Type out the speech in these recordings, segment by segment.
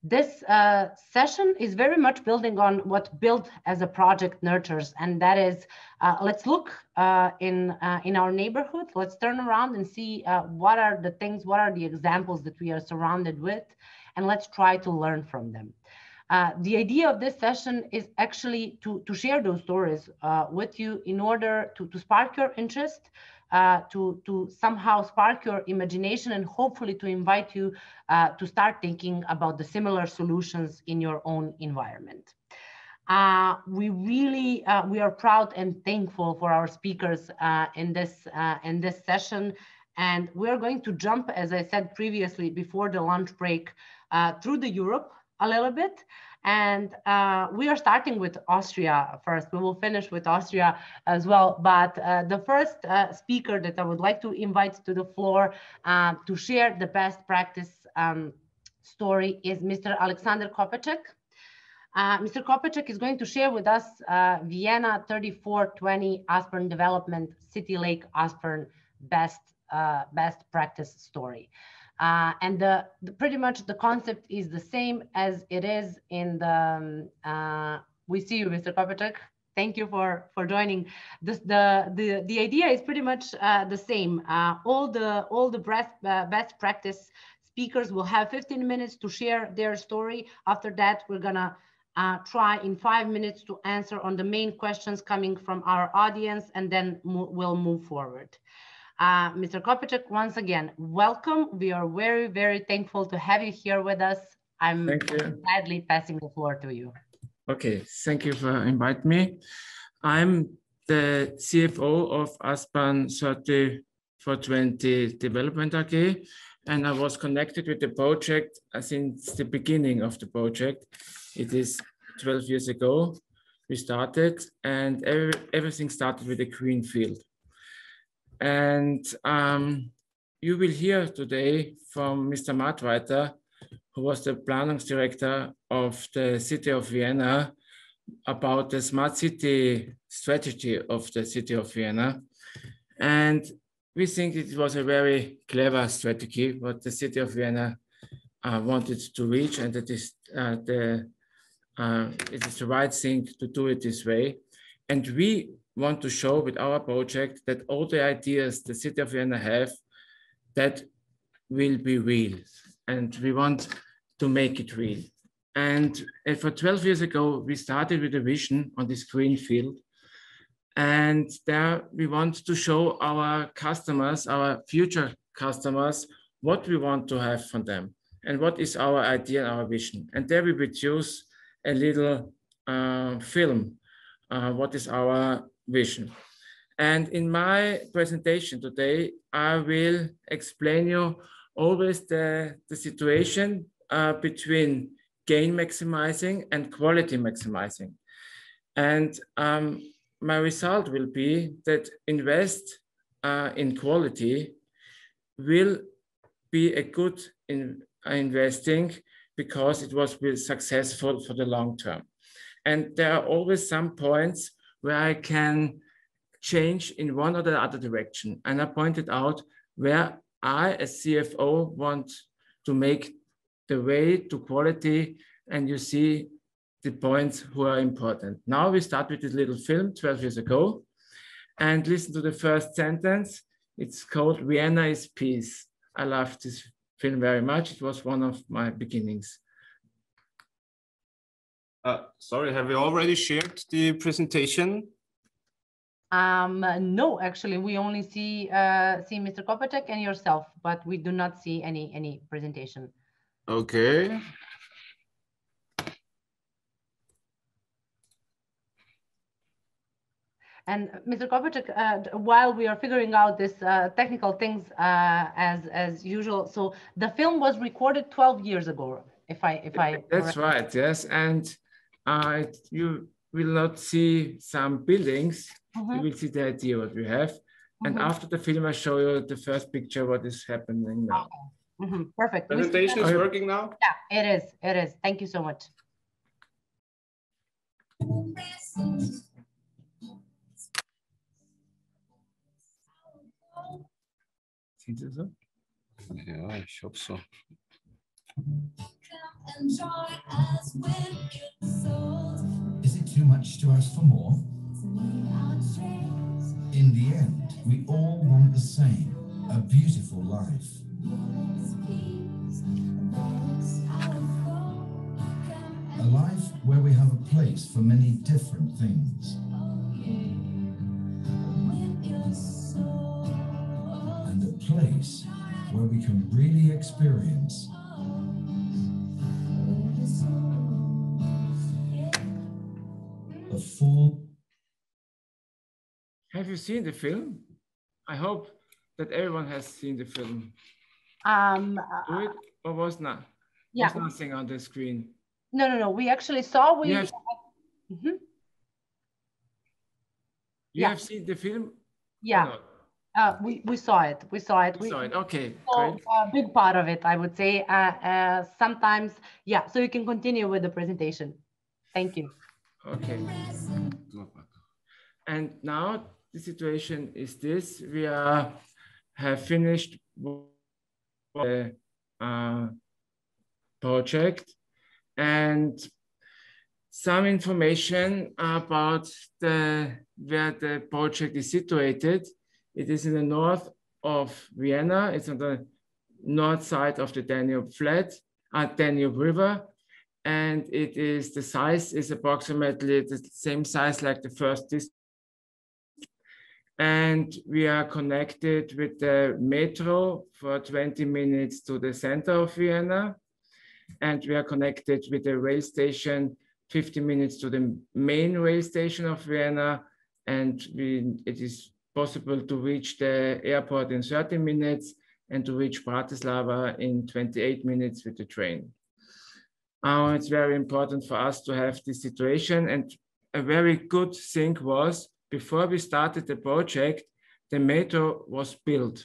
This session is very much building on what Build as a project nurtures, and that is, let's look in our neighborhood. Let's turn around and see what are the things, what are the examples that we are surrounded with, and let's try to learn from them. The idea of this session is actually to share those stories with you in order to spark your interest, to somehow spark your imagination, and hopefully to invite you to start thinking about the similar solutions in your own environment. We are proud and thankful for our speakers in this session, and we're going to jump, as I said previously before the lunch break, through the Europe a little bit. And we are starting with Austria first. We will finish with Austria as well. But the first speaker that I would like to invite to the floor to share the best practice story is Mr. Alexander Kopeček. Mr. Kopeček is going to share with us Vienna 3420 Aspern Development City Lake Aspern best practice story. And pretty much the concept is the same as it is in the, we see you, Mr. Kopeček. Thank you for joining. The idea is pretty much the same. All the best practice speakers will have 15 minutes to share their story. After that, we're gonna try in 5 minutes to answer on the main questions coming from our audience, and then we'll move forward. Mr. Kopeček, once again, welcome. We are very, very thankful to have you here with us. I'm gladly passing the floor to you. Okay, thank you for inviting me. I'm the CFO of Aspern 3420 Development AG, and I was connected with the project since the beginning of the project. It is 12 years ago we started, and everything started with a green field. And you will hear today from Mr. Martweiter, who was the Planungsdirektor of the City of Vienna, about the smart city strategy of the City of Vienna. And we think it was a very clever strategy, what the City of Vienna wanted to reach, and it is the right thing to do it this way. And we want to show with our project that all the ideas the City of Vienna have, that will be real. And we want to make it real. And for 12 years ago, we started with a vision on this green field. And there we want to show our customers, our future customers, what we want to have from them and what is our idea and our vision. And there we produce a little film. What is our vision? And in my presentation today, I will explain you always the situation between gain maximizing and quality maximizing. And my result will be that invest in quality will be a good investing because it was successful for the long term. And there are always some points where I can change in one or the other direction. And I pointed out where I, as CFO, want to make the way to quality, and you see the points who are important. Now we start with this little film 12 years ago, and listen to the first sentence. It's called Vienna is Peace. I love this film very much. It was one of my beginnings. Sorry, have you already shared the presentation? No, actually, we only see Mr. Kopeček and yourself, but we do not see any presentation. Okay. And Mr. Kopeček, while we are figuring out this technical things as usual, so the film was recorded 12 years ago, if I That's right, yes, and you will not see some buildings. You will see the idea what we have, and after the film I show you the first picture what is happening now. Perfect. Presentation is working now? Yeah, it is. Thank you so much. Ja, ich hoffe so. Is it too much to ask for more? In the end, we all want the same, a beautiful life. A life where we have a place for many different things. And a place where we can really experience a full. Have you seen the film? I hope that everyone has seen the film. Do it, or was not? Yeah. Was nothing on the screen? No. We actually saw. You have seen the film? Yeah. We saw it. We saw it. We saw it. Okay. So a big part of it, I would say. Sometimes, yeah. So you can continue with the presentation. Thank you. Okay. And now the situation is this: we have finished the project, and some information about where the project is situated. It is in the north of Vienna. It's on the north side of the Danube River. And the size is approximately the same size like the first district. And we are connected with the metro for 20 minutes to the center of Vienna. And we are connected with the rail station 50 minutes to the main rail station of Vienna. And it is possible to reach the airport in 30 minutes and to reach Bratislava in 28 minutes with the train. It's very important for us to have this situation. And a very good thing was, before we started the project, the metro was built.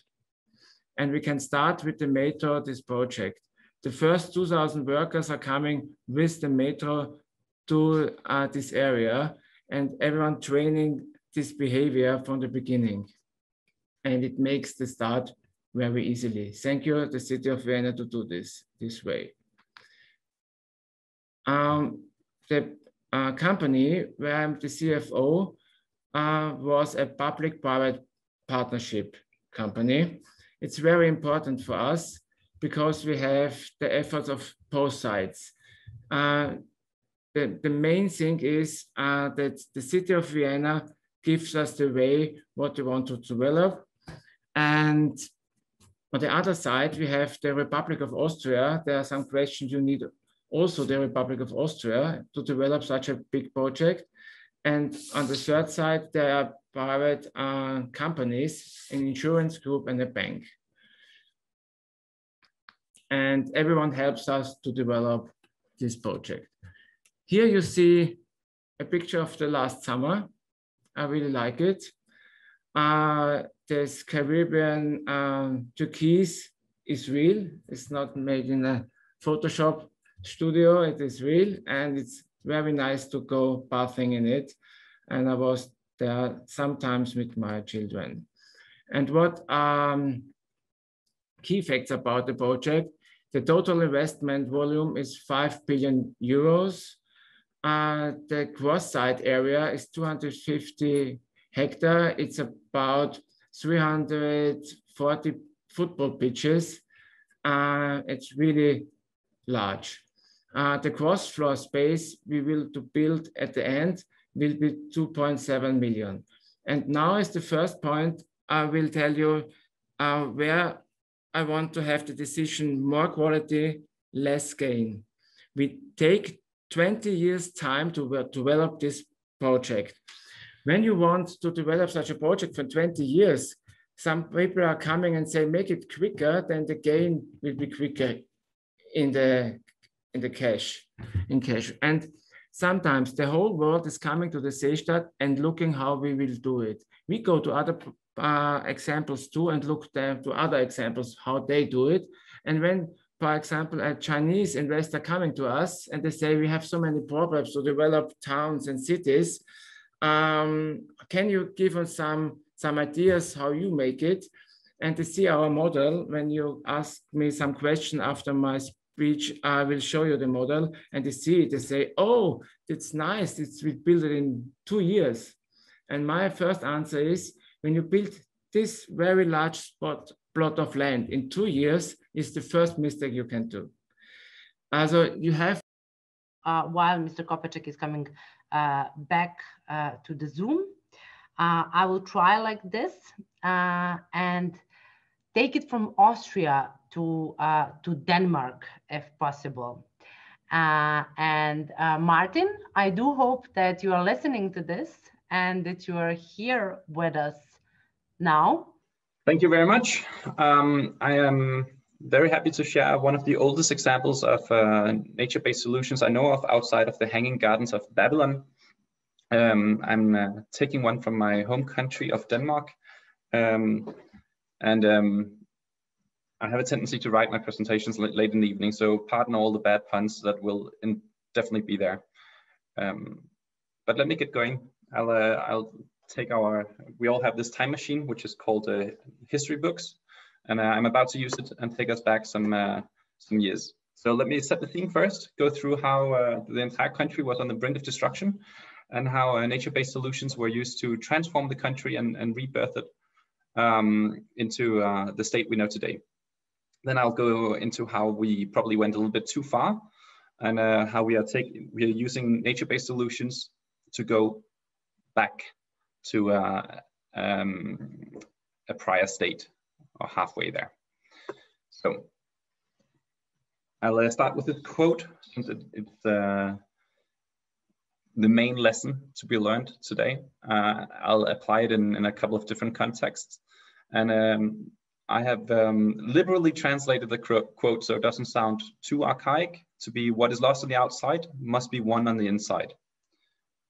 And we can start with the metro, this project. The first 2,000 workers are coming with the metro to this area, and everyone training this behavior from the beginning. And it makes the start very easily. Thank you, the City of Vienna, to do this way. The company where I'm the CFO was a public-private partnership company. It's very important for us because we have the efforts of both sides. The main thing is that the City of Vienna gives us the way what we want to develop. And on the other side, we have the Republic of Austria. There are some questions you need also the Republic of Austria to develop such a big project. And on the third side, there are private companies, an insurance group and a bank. And everyone helps us to develop this project. Here you see a picture of the last summer. I really like it. This Caribbean turquoise is real. It's not made in a Photoshop studio. It is real, and it's very nice to go bathing in it. And I was there sometimes with my children. And what key facts about the project: the total investment volume is 5 billion euros. The cross-site area is 250 hectares. It's about 340 football pitches. It's really large. The cross-floor space we will to build at the end will be 2.7 million. And now is the first point. I will tell you where I want to have the decision: more quality, less gain. We take 20 years time to develop this project. When you want to develop such a project for 20 years, some people are coming and say, make it quicker, then the gain will be quicker in cash. And sometimes the whole world is coming to the Seestadt and looking how we will do it. We go to other examples too and look to other examples, how they do it. And when, for example, a Chinese investor coming to us and they say, we have so many problems to develop towns and cities, can you give us some ideas how you make it? And to see our model, when you ask me some question after my which I will show you the model, and they see it, they say, oh, it's nice, we build it in 2 years. And my first answer is, when you build this very large plot of land in 2 years, is the first mistake you can do. So you have... While Mr. Kopacek is coming back to the Zoom, I will try like this and take it from Austria to Denmark, if possible. Martin, I do hope that you are listening to this and that you are here with us now. Thank you very much. I am very happy to share one of the oldest examples of nature-based solutions I know of outside of the Hanging Gardens of Babylon. I'm taking one from my home country of Denmark. I have a tendency to write my presentations late in the evening, so pardon all the bad puns that will definitely be there. But let me get going. I'll take we all have this time machine, which is called history books, and I'm about to use it and take us back some years. So let me set the theme first, go through how the entire country was on the brink of destruction, and how nature-based solutions were used to transform the country and rebirth it into the state we know today. Then I'll go into how we probably went a little bit too far, and how we are using nature-based solutions to go back to a prior state, or halfway there. So I'll start with this quote, since it's the main lesson to be learned today. I'll apply it in a couple of different contexts, and I have liberally translated the quote so it doesn't sound too archaic, to be what is lost on the outside must be won on the inside.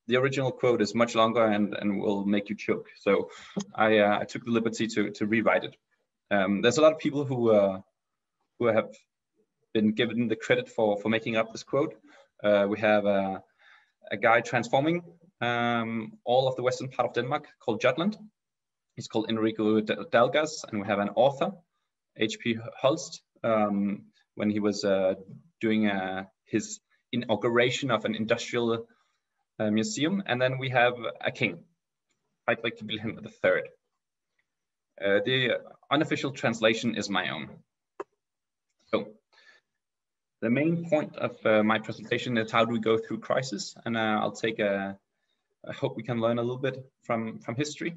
The original quote is much longer and will make you choke, so I took the liberty to rewrite it. There's a lot of people who have been given the credit for making up this quote. We have a guy transforming all of the western part of Denmark called Jutland. He's called Enrico Dalgas, and we have an author, H.P. Holst, when he was doing his inauguration of an industrial museum. And then we have a king, Frederik Wilhelm III. The unofficial translation is my own. So the main point of my presentation is how do we go through crisis, and I'll take I hope we can learn a little bit from history.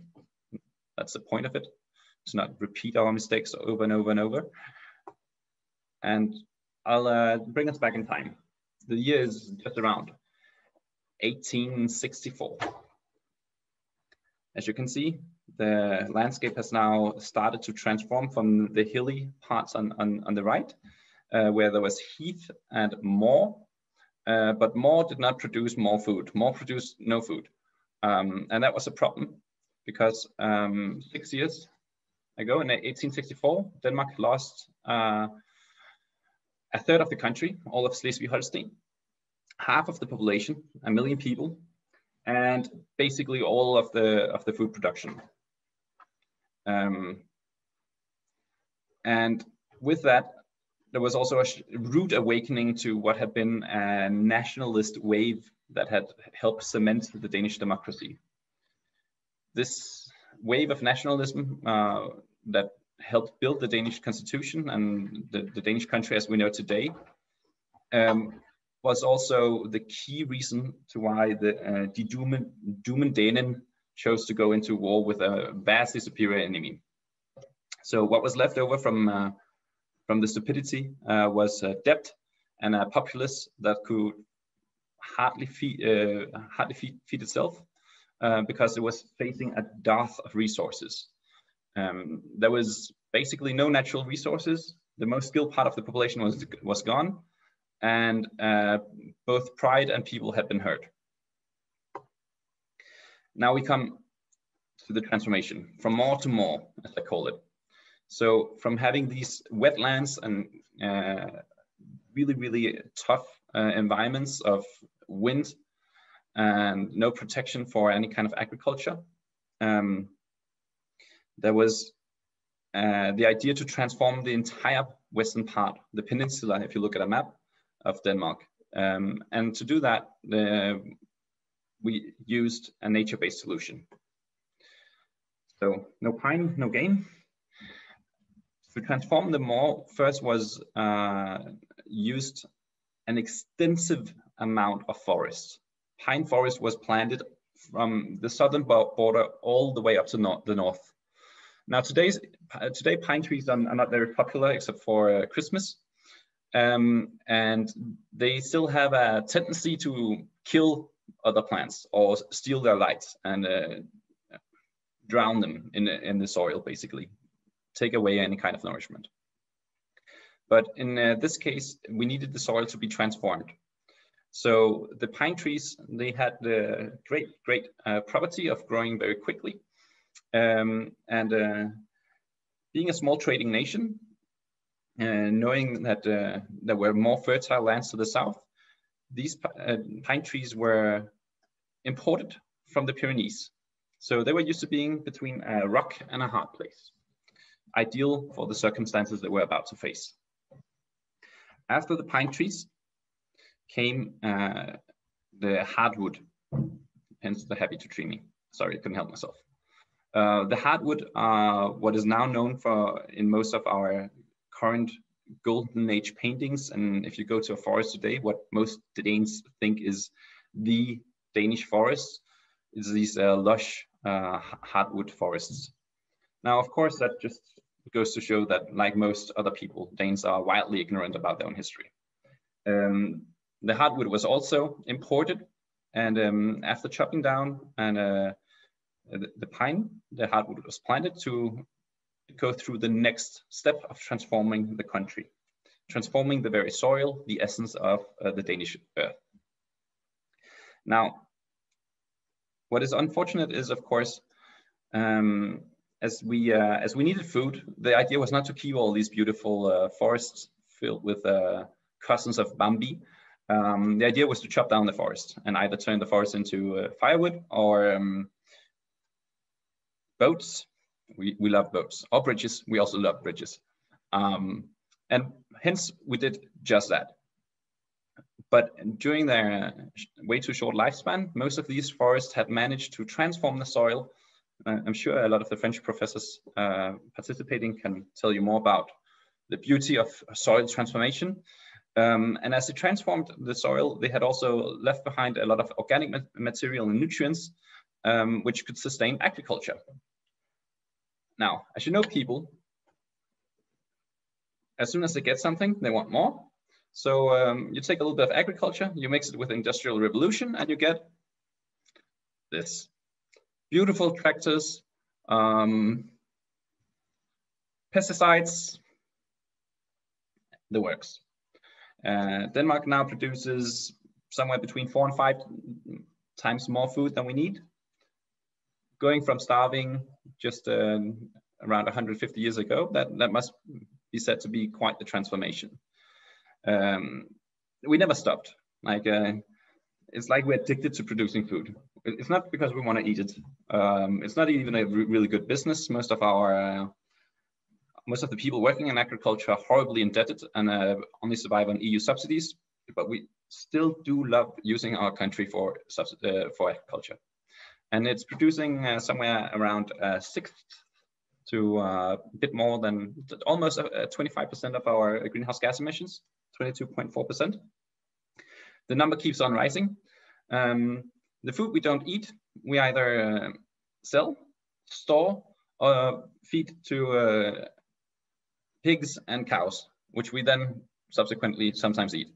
That's the point of it, to not repeat our mistakes over and over and over. And I'll bring us back in time. The year is just around 1864. As you can see, the landscape has now started to transform from the hilly parts on the right, where there was heath and moor, but moor did not produce more food. Moor produced no food. And that was a problem, because 6 years ago, in 1864, Denmark lost a third of the country, all of Schleswig-Holstein, half of the population, 1 million people, and basically all of the food production. And with that, there was also a rude awakening to what had been a nationalist wave that had helped cement the Danish democracy. This wave of nationalism that helped build the Danish constitution and the Danish country as we know today was also the key reason to why the Die Dummen Dänen chose to go into war with a vastly superior enemy. So what was left over from the stupidity was debt and a populace that could hardly feed itself, because it was facing a dearth of resources. There was basically no natural resources. The most skilled part of the population was gone, and both pride and people had been hurt. Now we come to the transformation, from more to more, as I call it. So from having these wetlands and really, really tough environments of wind and no protection for any kind of agriculture, there was the idea to transform the entire western part, the peninsula, if you look at a map of Denmark. And to do that, we used a nature-based solution. So no pine, no gain. To transform them all, first was used an extensive amount of forest. Pine forest was planted from the southern border all the way up to the north. Now today pine trees are not very popular except for Christmas. And they still have a tendency to kill other plants or steal their light and drown them in the soil, basically. Take away any kind of nourishment. But in this case, we needed the soil to be transformed. So the pine trees, they had the great property of growing very quickly. And being a small trading nation, knowing that there were more fertile lands to the south, these pine trees were imported from the Pyrenees. So they were used to being between a rock and a hard place, ideal for the circumstances that we're about to face. After the pine trees came the hardwood, hence the happy to tree me. Sorry, I couldn't help myself. The hardwood are what is now known for in most of our current golden age paintings. And if you go to a forest today, what most Danes think is the Danish forest is these lush hardwood forests. Now, of course, that just goes to show that, like most other people, Danes are wildly ignorant about their own history. The hardwood was also imported, and after chopping down and the pine, the hardwood was planted to go through the next step of transforming the country, transforming the very soil, the essence of the Danish earth. Now, what is unfortunate is, of course, as we needed food, the idea was not to keep all these beautiful forests filled with cousins of Bambi. The idea was to chop down the forest and either turn the forest into firewood or boats. We love boats, or bridges. We also love bridges. And hence we did just that. But during their way too short lifespan, most of these forests had managed to transform the soil. I'm sure a lot of the French professors participating can tell you more about the beauty of soil transformation. And as they transformed the soil, they had also left behind a lot of organic material and nutrients, which could sustain agriculture. Now, as you know, people, as soon as they get something, they want more. So you take a little bit of agriculture, you mix it with Industrial Revolution, and you get this. Beautiful tractors, pesticides, the works. Denmark now produces somewhere between 4 and 5 times more food than we need. Going from starving just around 150 years ago, that must be said to be quite the transformation. We never stopped. It's like we're addicted to producing food. It's not because we want to eat it. It's not even a really good business. Most of the people working in agriculture are horribly indebted and only survive on EU subsidies. But we still do love using our country for agriculture, and it's producing somewhere around 6 to a bit more than almost 25% of our greenhouse gas emissions, 22.4%. The number keeps on rising. The food we don't eat, we either sell, store, or feed to pigs and cows, which we then subsequently sometimes eat.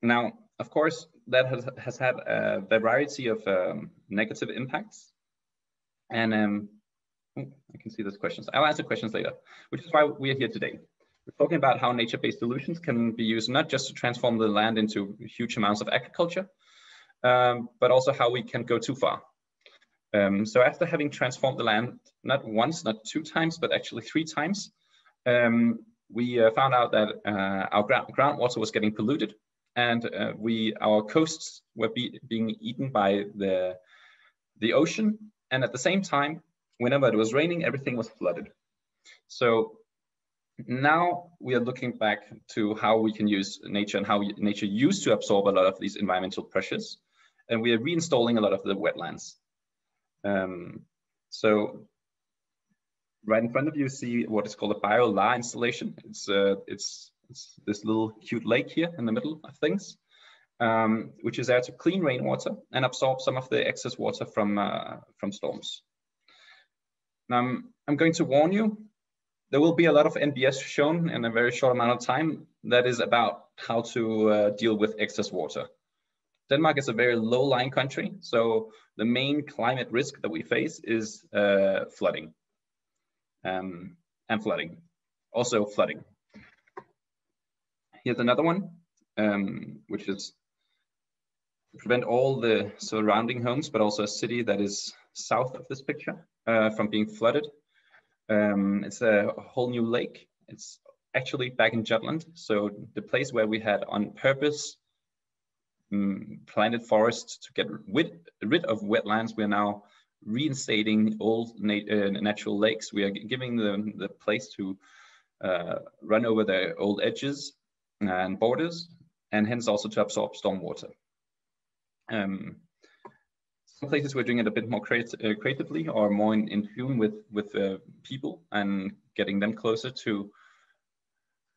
Now, of course, that has had a variety of negative impacts. And I can see those questions. I'll answer questions later, which is why we are here today. We're talking about how nature-based solutions can be used not just to transform the land into huge amounts of agriculture, but also how we can go too far. So after having transformed the land, not once, not 2 times, but actually 3 times, we found out that our groundwater was getting polluted, and our coasts were being eaten by the ocean. And at the same time, whenever it was raining, everything was flooded. So Now we are looking back to how we can use nature and how nature used to absorb a lot of these environmental pressures. And we are reinstalling a lot of the wetlands. So right in front of you see what is called a bio-la installation. It's this little cute lake here in the middle of things, which is there to clean rainwater and absorb some of the excess water from storms. Now, I'm going to warn you, there will be a lot of NBS shown in a very short amount of time that is about how to deal with excess water. Denmark is a very low-lying country, so the main climate risk that we face is flooding. And flooding, also flooding. Here's another one, which is prevent all the surrounding homes, but also a city that is south of this picture from being flooded. It's a whole new lake. It's actually back in Jutland. So the place where we had on purpose planted forests to get rid of wetlands, we're now reinstating old natural lakes. We are giving them the place to run over their old edges and borders, and hence also to absorb stormwater. Some places we're doing it a bit more creatively or more in tune with people and getting them closer to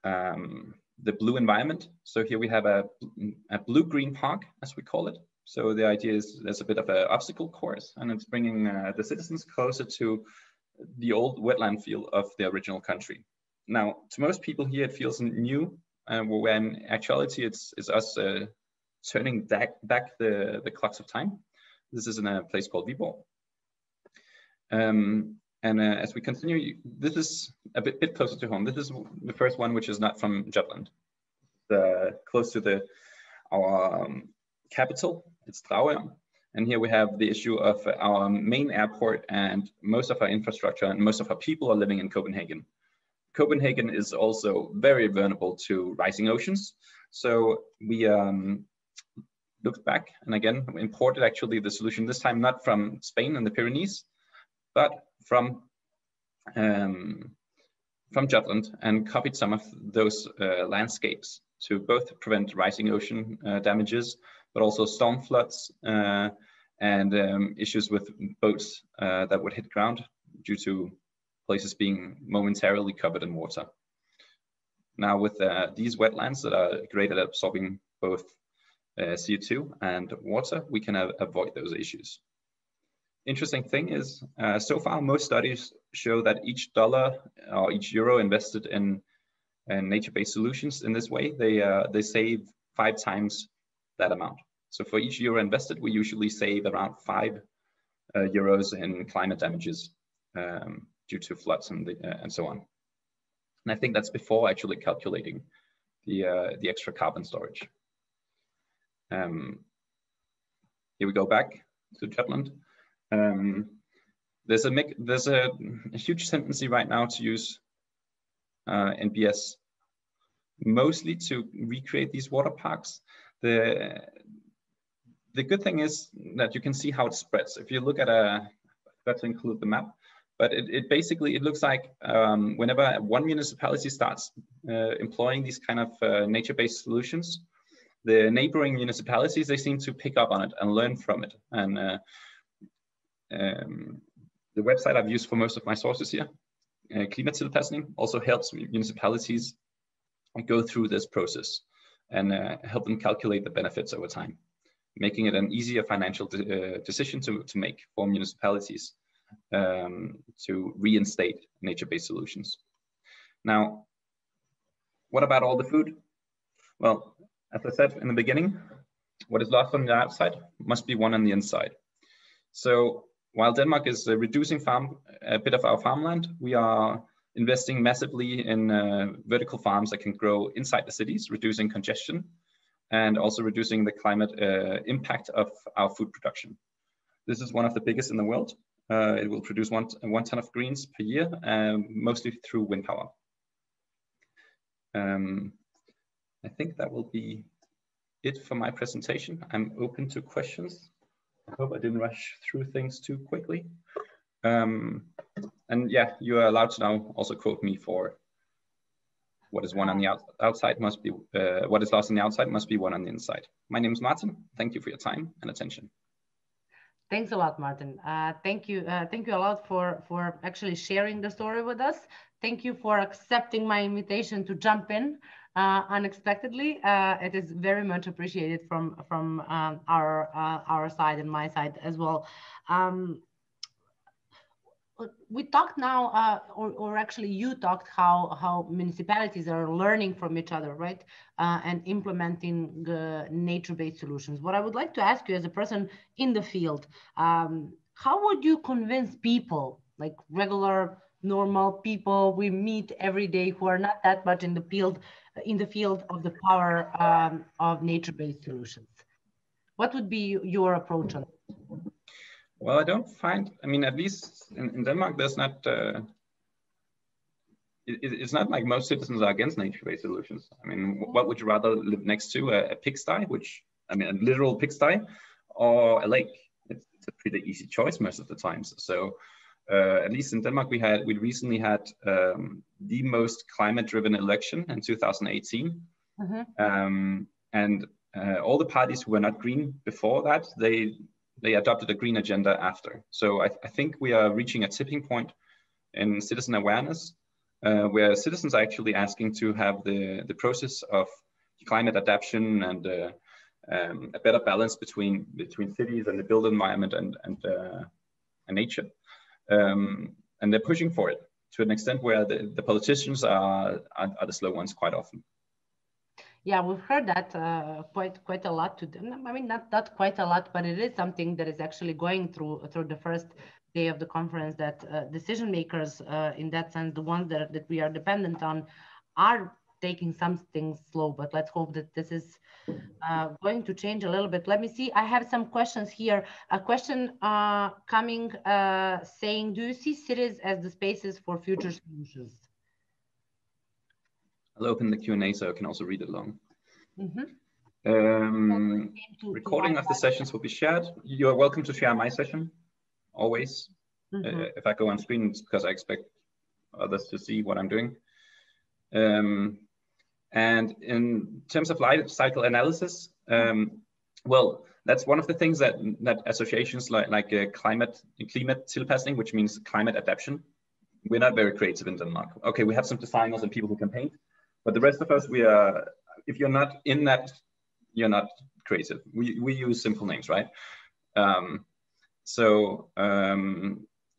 the blue environment. So here we have a blue-green park, as we call it. So the idea is there's a bit of an obstacle course, and it's bringing the citizens closer to the old wetland feel of the original country. Now, to most people here, it feels new, when in actuality it's us turning back the clocks of time. This is in a place called Viborg. As we continue, this is a bit closer to home. This is the first one, which is not from Jutland. Close to our capital, it's Dragør. And here we have the issue of our main airport, and most of our infrastructure and most of our people are living in Copenhagen. Copenhagen is also very vulnerable to rising oceans. So we looked back and again imported actually the solution, this time not from Spain and the Pyrenees, but from Jutland, and copied some of those landscapes to both prevent rising ocean damages, but also storm floods and issues with boats that would hit ground due to places being momentarily covered in water. Now with these wetlands that are great at absorbing both CO2 and water, we can avoid those issues. Interesting thing is, so far most studies show that each dollar or each euro invested in nature-based solutions in this way, they save 5 times that amount. So for each euro invested, we usually save around 5 euros in climate damages due to floods and so on. And I think that's before actually calculating the extra carbon storage. Here we go back to Jutland. There's a huge tendency right now to use NBS mostly to recreate these water parks. The good thing is that you can see how it spreads. If you look at let's include the map, but it basically, it looks like whenever one municipality starts employing these kind of nature-based solutions, the neighboring municipalities, they seem to pick up on it and learn from it. And the website I've used for most of my sources here, Klimatilpasning, also helps municipalities go through this process and help them calculate the benefits over time, making it an easier financial decision to make for municipalities to reinstate nature-based solutions. Now, what about all the food? Well, as I said in the beginning, what is lost on the outside must be won on the inside. So while Denmark is reducing a bit of our farmland, we are investing massively in vertical farms that can grow inside the cities, reducing congestion and also reducing the climate impact of our food production. This is one of the biggest in the world. It will produce one ton of greens per year, mostly through wind power. I think that will be it for my presentation. I'm open to questions. I hope I didn't rush through things too quickly. And yeah, you are allowed to now also quote me for What is one on the outside must be, what is lost on the outside must be one on the inside. My name is Martin. Thank you for your time and attention. Thanks a lot, Martin. Thank you a lot for actually sharing the story with us. Thank you for accepting my invitation to jump in unexpectedly. It is very much appreciated from our side and my side as well. We talked now, or actually you talked how municipalities are learning from each other, right? And implementing nature-based solutions. What I would like to ask you as a person in the field, how would you convince people, like regular, normal people we meet every day who are not that much in the field of the power of nature-based solutions? What would be your approach on it? Well, I don't find, I mean, at least in Denmark, there's not, it's not like most citizens are against nature-based solutions. I mean, what would you rather live next to, a pigsty, which, I mean, a literal pigsty, or a lake? It's a pretty easy choice most of the times. So at least in Denmark, we recently had the most climate-driven election in 2018. And all the parties who were not green before that, they adopted a green agenda after. So I think we are reaching a tipping point in citizen awareness, where citizens are actually asking to have the process of climate adaptation and a better balance between cities and the built environment and nature. And they're pushing for it to an extent where the politicians are the slow ones quite often. Yeah, we've heard that quite a lot to them. I mean, not quite a lot, but it is something that is actually going through the first day of the conference, that decision makers, in that sense, the ones that we are dependent on, are taking some things slow. But let's hope that this is going to change a little bit. Let me see. I have some questions here. A question coming saying, do you see cities as the spaces for future solutions? I'll open the Q&A so I can also read it along. Recording of the sessions will be shared. You're welcome to share my session, always. If I go on screen, it's because I expect others to see what I'm doing. And in terms of life cycle analysis, well, that's one of the things that associations like climate tilpasning, which means climate adaptation, we're not very creative in Denmark. Okay, we have some designers and people who can paint, but the rest of us, we are, if you're not in that, you're not creative. We use simple names, right?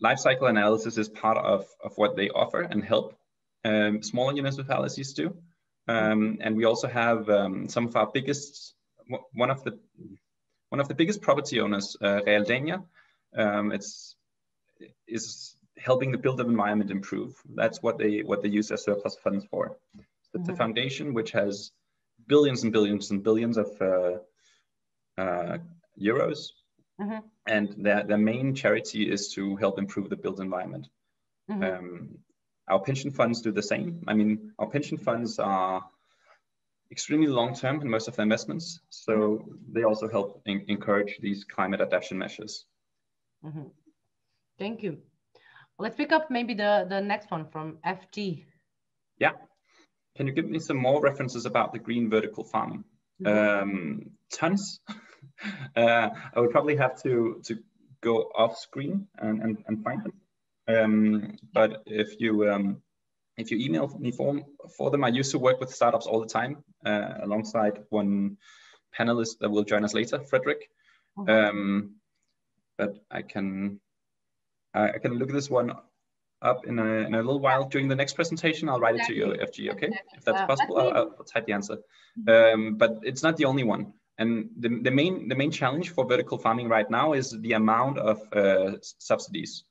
Life cycle analysis is part of what they offer and help smaller municipalities do. And we also have some of our biggest, one of the biggest property owners, Realdania, is helping the built environment improve. That's what they use their surplus funds for. It's a foundation which has billions and billions and billions of euros, and their main charity is to help improve the built environment. Our pension funds do the same. I mean, our pension funds are extremely long-term in most of their investments, so they also help encourage these climate adaptation measures. Thank you. Let's pick up maybe the next one from FG. Yeah. Can you give me some more references about the green vertical farming? Tons. I would probably have to go off screen and find them. But if you email me for them, I used to work with startups all the time, alongside one panelist that will join us later, Frederick. But I can look this one up in a little while. During the next presentation, I'll write it to you, FG, okay? If that's possible, I'll type the answer. But it's not the only one. And the main challenge for vertical farming right now is the amount of subsidies.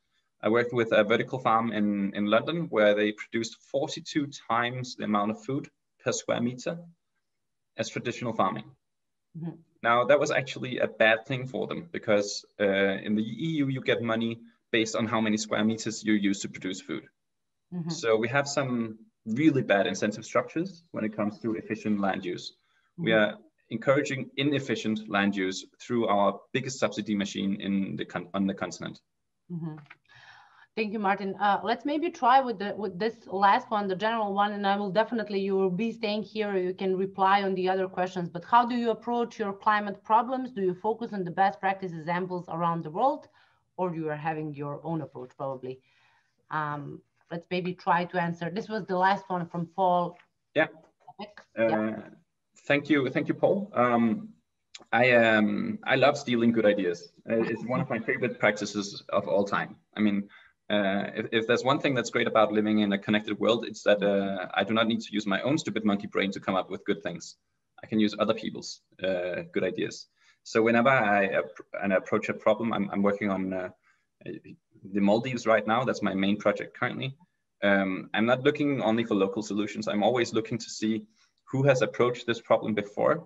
I worked with a vertical farm in London where they produced 42 times the amount of food per square meter as traditional farming. Now, that was actually a bad thing for them because in the EU, you get money based on how many square meters you use to produce food. So we have some really bad incentive structures when it comes to efficient land use. We are encouraging inefficient land use through our biggest subsidy machine on the continent. Thank you, Martin. Let's maybe try with this last one, the general one, and I will definitely, you will be staying here, you can reply on the other questions, but how do you approach your climate problems? Do you focus on the best practice examples around the world, or you are having your own approach probably? Let's maybe try to answer. This was the last one from Paul. Yeah. Thank you, Paul. I love stealing good ideas. It's one of my favorite practices of all time. I mean, if there's one thing that's great about living in a connected world, it's that I do not need to use my own stupid monkey brain to come up with good things. I can use other people's good ideas. So whenever I approach a problem, I'm working on the Maldives right now. That's my main project currently. I'm not looking only for local solutions. I'm always looking to see who has approached this problem before,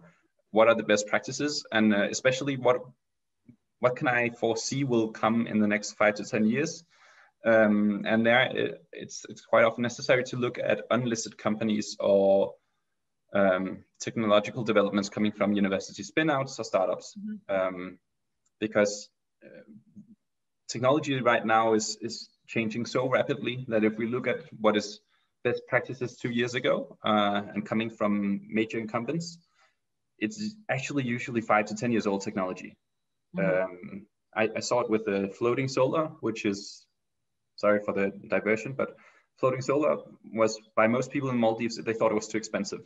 what are the best practices, and especially what can I foresee will come in the next 5 to 10 years. And there, it's quite often necessary to look at unlisted companies or technological developments coming from university spin-outs or startups, because technology right now is changing so rapidly that if we look at what is best practices 2 years ago and coming from major incumbents, it's actually usually 5 to 10 years old technology. I saw it with the floating solar, which is, sorry for the diversion, but floating solar was, by most people in Maldives, they thought it was too expensive.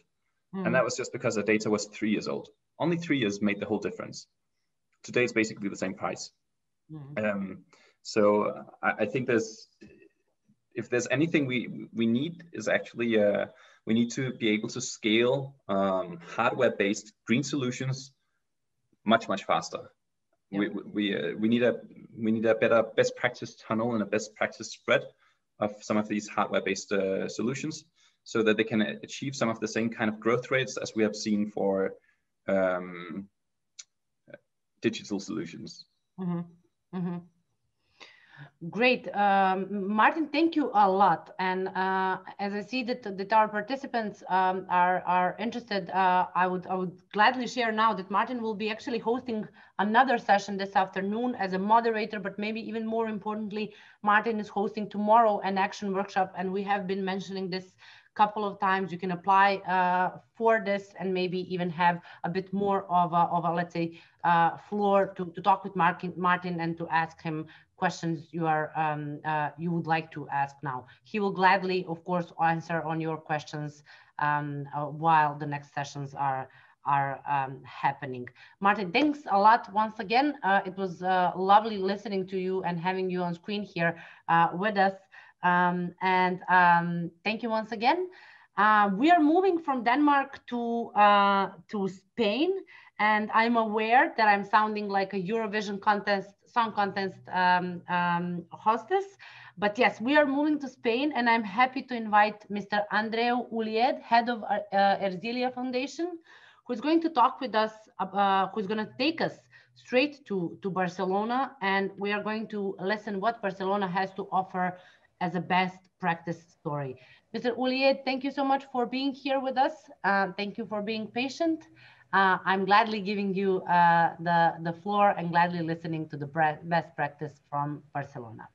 And that was just because the data was 3 years old. Only 3 years made the whole difference. Today it's basically the same price. So I think if there's anything we need is actually, we need to be able to scale hardware-based green solutions much faster. We need a better best practice tunnel and a best practice spread of some of these hardware-based solutions, so that they can achieve some of the same kind of growth rates as we have seen for digital solutions. Great, Martin, thank you a lot. And as I see that our participants are interested, I would gladly share now that Martin will be actually hosting another session this afternoon as a moderator, but maybe even more importantly, Martin is hosting tomorrow an action workshop, and we have been mentioning this couple of times. You can apply for this and maybe even have a bit more of a let's say floor to talk with Martin and to ask him questions you would like to ask now. He will gladly, of course, answer on your questions while the next sessions are happening. Martin, thanks a lot once again. It was lovely listening to you and having you on screen here with us. Thank you once again. We are moving from Denmark to Spain, and I'm aware that I'm sounding like a Eurovision song contest hostess, but yes, we are moving to Spain, and I'm happy to invite Mr. Andreu Ulied, head of Erzilia Foundation, who's going to talk with us, who's going to take us straight to Barcelona, and we are going to listen what Barcelona has to offer as a best practice story. Mr. Ulied, thank you so much for being here with us. Thank you for being patient. I'm gladly giving you the floor and gladly listening to the best practice from Barcelona.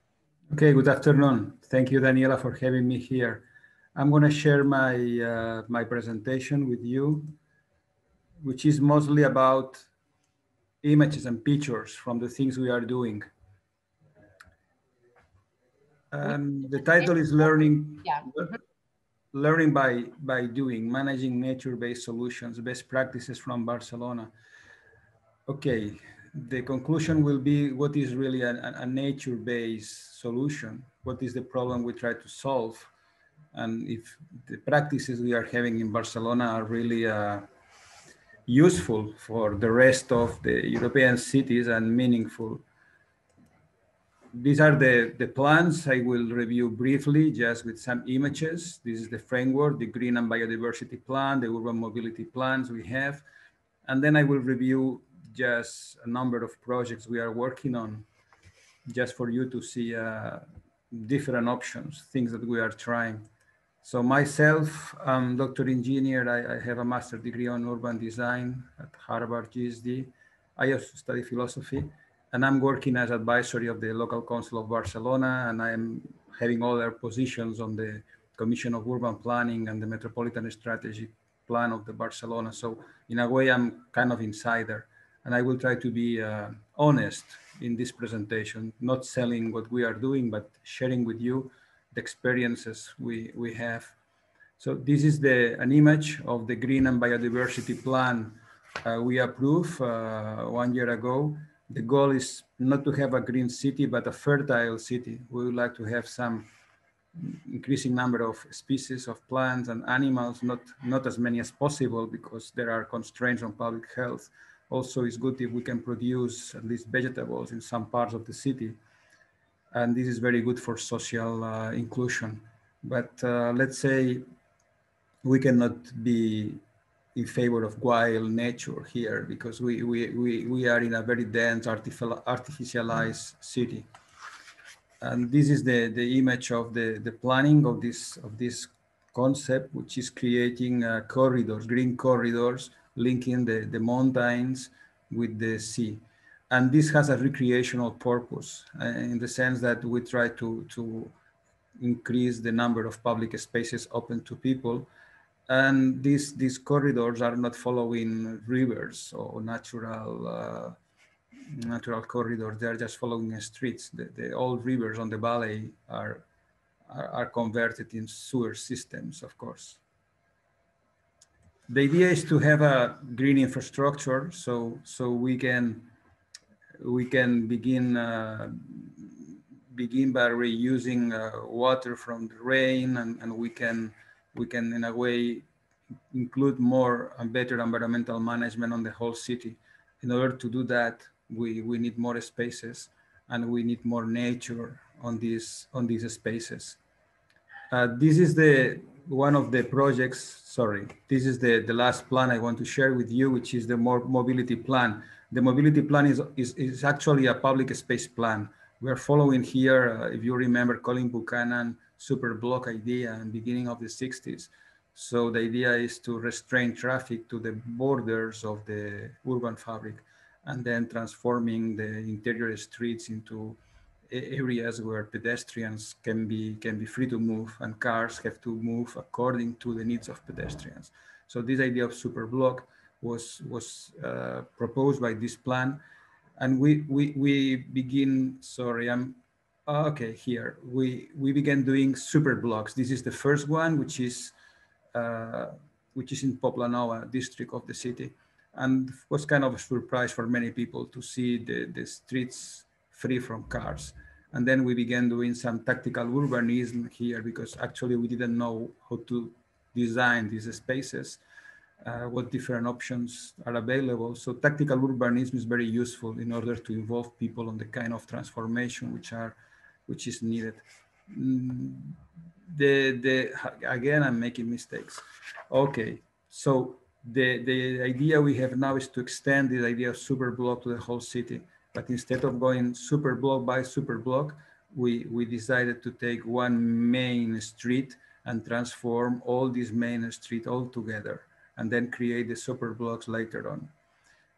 Okay, good afternoon. Thank you, Daniela, for having me here. I'm going to share my, my presentation with you, which is mostly about images and pictures from the things we are doing. The title is Learning, Learning by Doing, Managing Nature-Based Solutions, Best Practices from Barcelona. Okay, the conclusion will be what is really a nature-based solution, what is the problem we try to solve, and if the practices we are having in Barcelona are really useful for the rest of the European cities and meaningful. These are the plans. I will review briefly just with some images. This is the framework, the Green and Biodiversity Plan, the Urban Mobility Plans we have. And then I will review just a number of projects we are working on, just for you to see different options, things that we are trying. So myself, I'm Dr. Engineer. I have a master's degree on urban design at Harvard GSD. I also study philosophy. And I'm working as advisory of the local council of Barcelona, and I'm having other positions on the Commission of Urban Planning and the Metropolitan Strategic Plan of the Barcelona. So in a way, I'm kind of insider, and I will try to be honest in this presentation, not selling what we are doing, but sharing with you the experiences we have. So this is an image of the Green and Biodiversity Plan we approved 1 year ago. The goal is not to have a green city, but a fertile city. We would like to have some increasing number of species of plants and animals, not as many as possible because there are constraints on public health. Also, it's good if we can produce at least vegetables in some parts of the city. And this is very good for social inclusion. But let's say we cannot be in favor of wild nature here because we are in a very dense artificialized city. And this is the image of the planning of this concept, which is creating corridors, green corridors, linking the mountains with the sea. And this has a recreational purpose in the sense that we try to increase the number of public spaces open to people. And these corridors are not following rivers or natural corridors. They are just following streets. The old rivers on the valley are converted in sewer systems, of course. The idea is to have a green infrastructure, so we can begin by reusing water from the rain, and we can in a way include more and better environmental management on the whole city. In order to do that, we need more spaces, and we need more nature on these spaces. This is one of the projects. Sorry, this is the last plan I want to share with you, which is the mobility plan. The mobility plan is actually a public space plan. We are following here, if you remember, Colin Buchanan super block idea in the beginning of the 60s. So the idea is to restrain traffic to the borders of the urban fabric, and then transforming the interior streets into areas where pedestrians can be free to move, and cars have to move according to the needs of pedestrians. So this idea of super block was proposed by this plan, and we begin. Sorry, I'm okay here. We began doing super blocks. This is the first one, which is in Pobla Nova district of the city, and was kind of a surprise for many people to see the streets free from cars. And then we began doing some tactical urbanism here, because actually we didn't know how to design these spaces, what different options are available. So tactical urbanism is very useful in order to involve people on the kind of transformation which is needed. Again, I'm making mistakes. Okay, so the idea we have now is to extend the idea of super block to the whole city. But instead of going super block by super block, we decided to take one main street and transform all these main street all together, and then create the super blocks later on.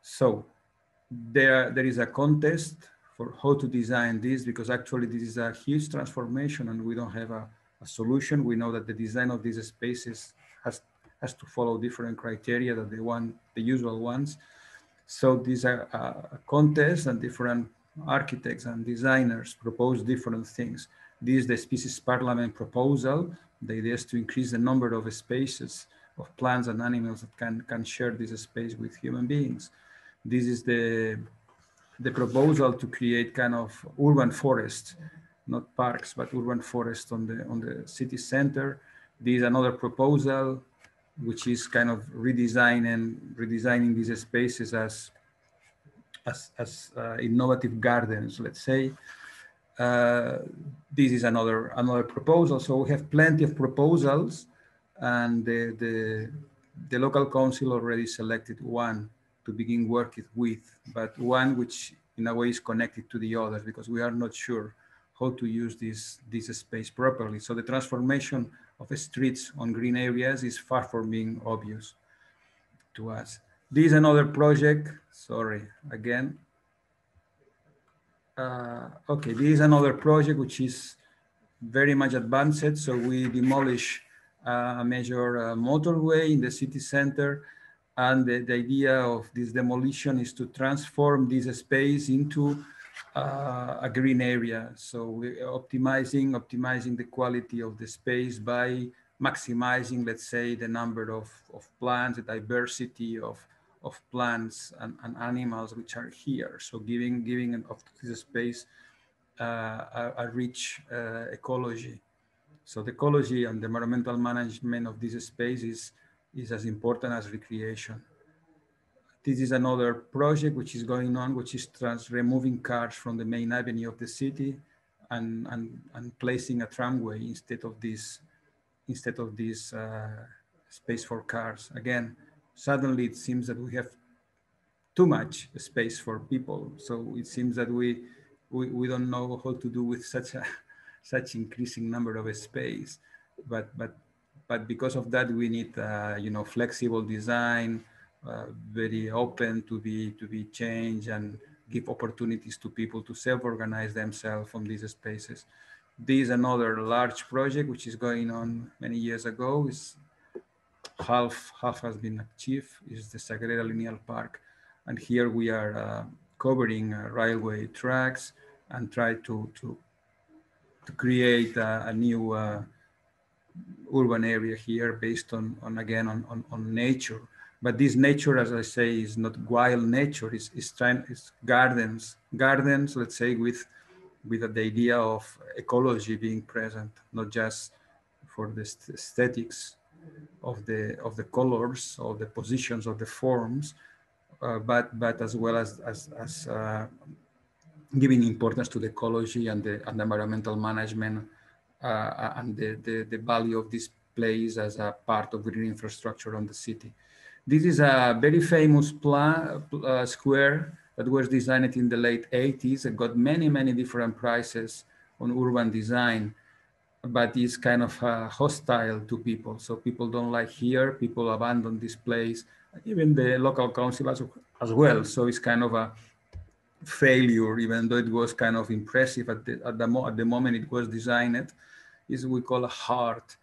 So there is a contest for how to design this, because actually this is a huge transformation and we don't have a solution. We know that the design of these spaces has to follow different criteria than the usual ones. So these are a contest, and different architects and designers propose different things. This is the species parliament proposal. The idea is to increase the number of spaces of plants and animals that can share this space with human beings. This is the proposal to create kind of urban forests, not parks, but urban forests on the city center. This is another proposal, which is kind of redesigning these spaces as innovative gardens, let's say. This is another proposal. So we have plenty of proposals, and the local council already selected one to begin working with, but one which in a way is connected to the others, because we are not sure how to use this space properly. So the transformation of streets on green areas is far from being obvious to us. This is another project, sorry, again. Okay, this is another project which is very much advanced. So we demolish a major motorway in the city center. And the idea of this demolition is to transform this space into a green area. So we're optimizing the quality of the space by maximizing, let's say, the number of plants, the diversity of plants and animals which are here. So giving of this space a rich ecology. So the ecology and the environmental management of this space is as important as recreation. This is another project which is going on, which is removing cars from the main avenue of the city and placing a tramway instead of this space for cars. Again, suddenly it seems that we have too much space for people. So it seems that we don't know how to do with such increasing number of space, but because of that we need flexible design, very open to be changed and give opportunities to people to self-organize themselves from these spaces. This is another large project which is going on many years ago. Is half has been achieved, is the Sagrada Lineal Park. And here we are covering railway tracks and try to create a new urban area here based on nature. But this nature, as I say, is not wild nature. It's gardens, let's say, with the idea of ecology being present, not just for the aesthetics of the colors or the positions of the forms, but as well as giving importance to the ecology and the environmental management and the value of this place as a part of green infrastructure on the city. This is a very famous square that was designed in the late 80s and got many different prizes on urban design, but is kind of hostile to people. So people don't like here, people abandon this place, even the local council as well. So it's kind of a failure, even though it was kind of impressive at the moment it was designed. Is we call a heart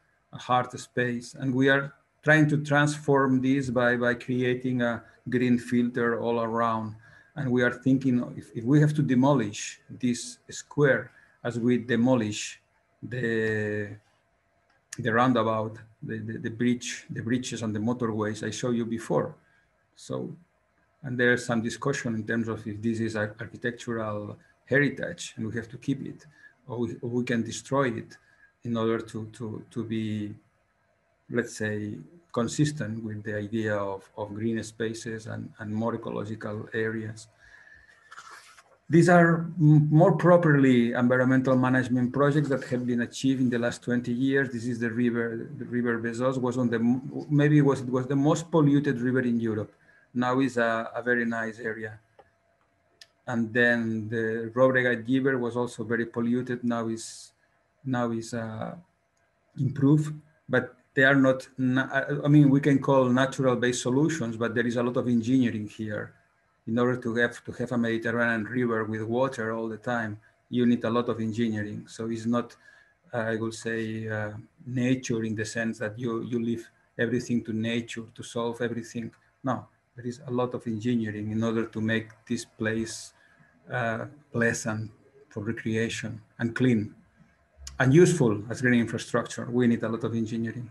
space, and we are trying to transform this by creating a green filter all around. And we are thinking if we have to demolish this square as we demolish the roundabout, the bridges and the motorways I showed you before. So, and there's some discussion in terms of if this is architectural heritage and we have to keep it, or we can destroy it in order to be, let's say, consistent with the idea of green spaces and more ecological areas. These are more properly environmental management projects that have been achieved in the last 20 years. This is the river Besós was on the, maybe it was the most polluted river in Europe. Now is a very nice area. And then the Llobregat River was also very polluted. Now is improved, but they are not, I mean, we can call natural-based solutions, but there is a lot of engineering here. In order to have a Mediterranean river with water all the time, you need a lot of engineering. So it's not, I would say, nature in the sense that you leave everything to nature to solve everything. No, there is a lot of engineering in order to make this place pleasant for recreation and clean and useful as green infrastructure. We need a lot of engineering.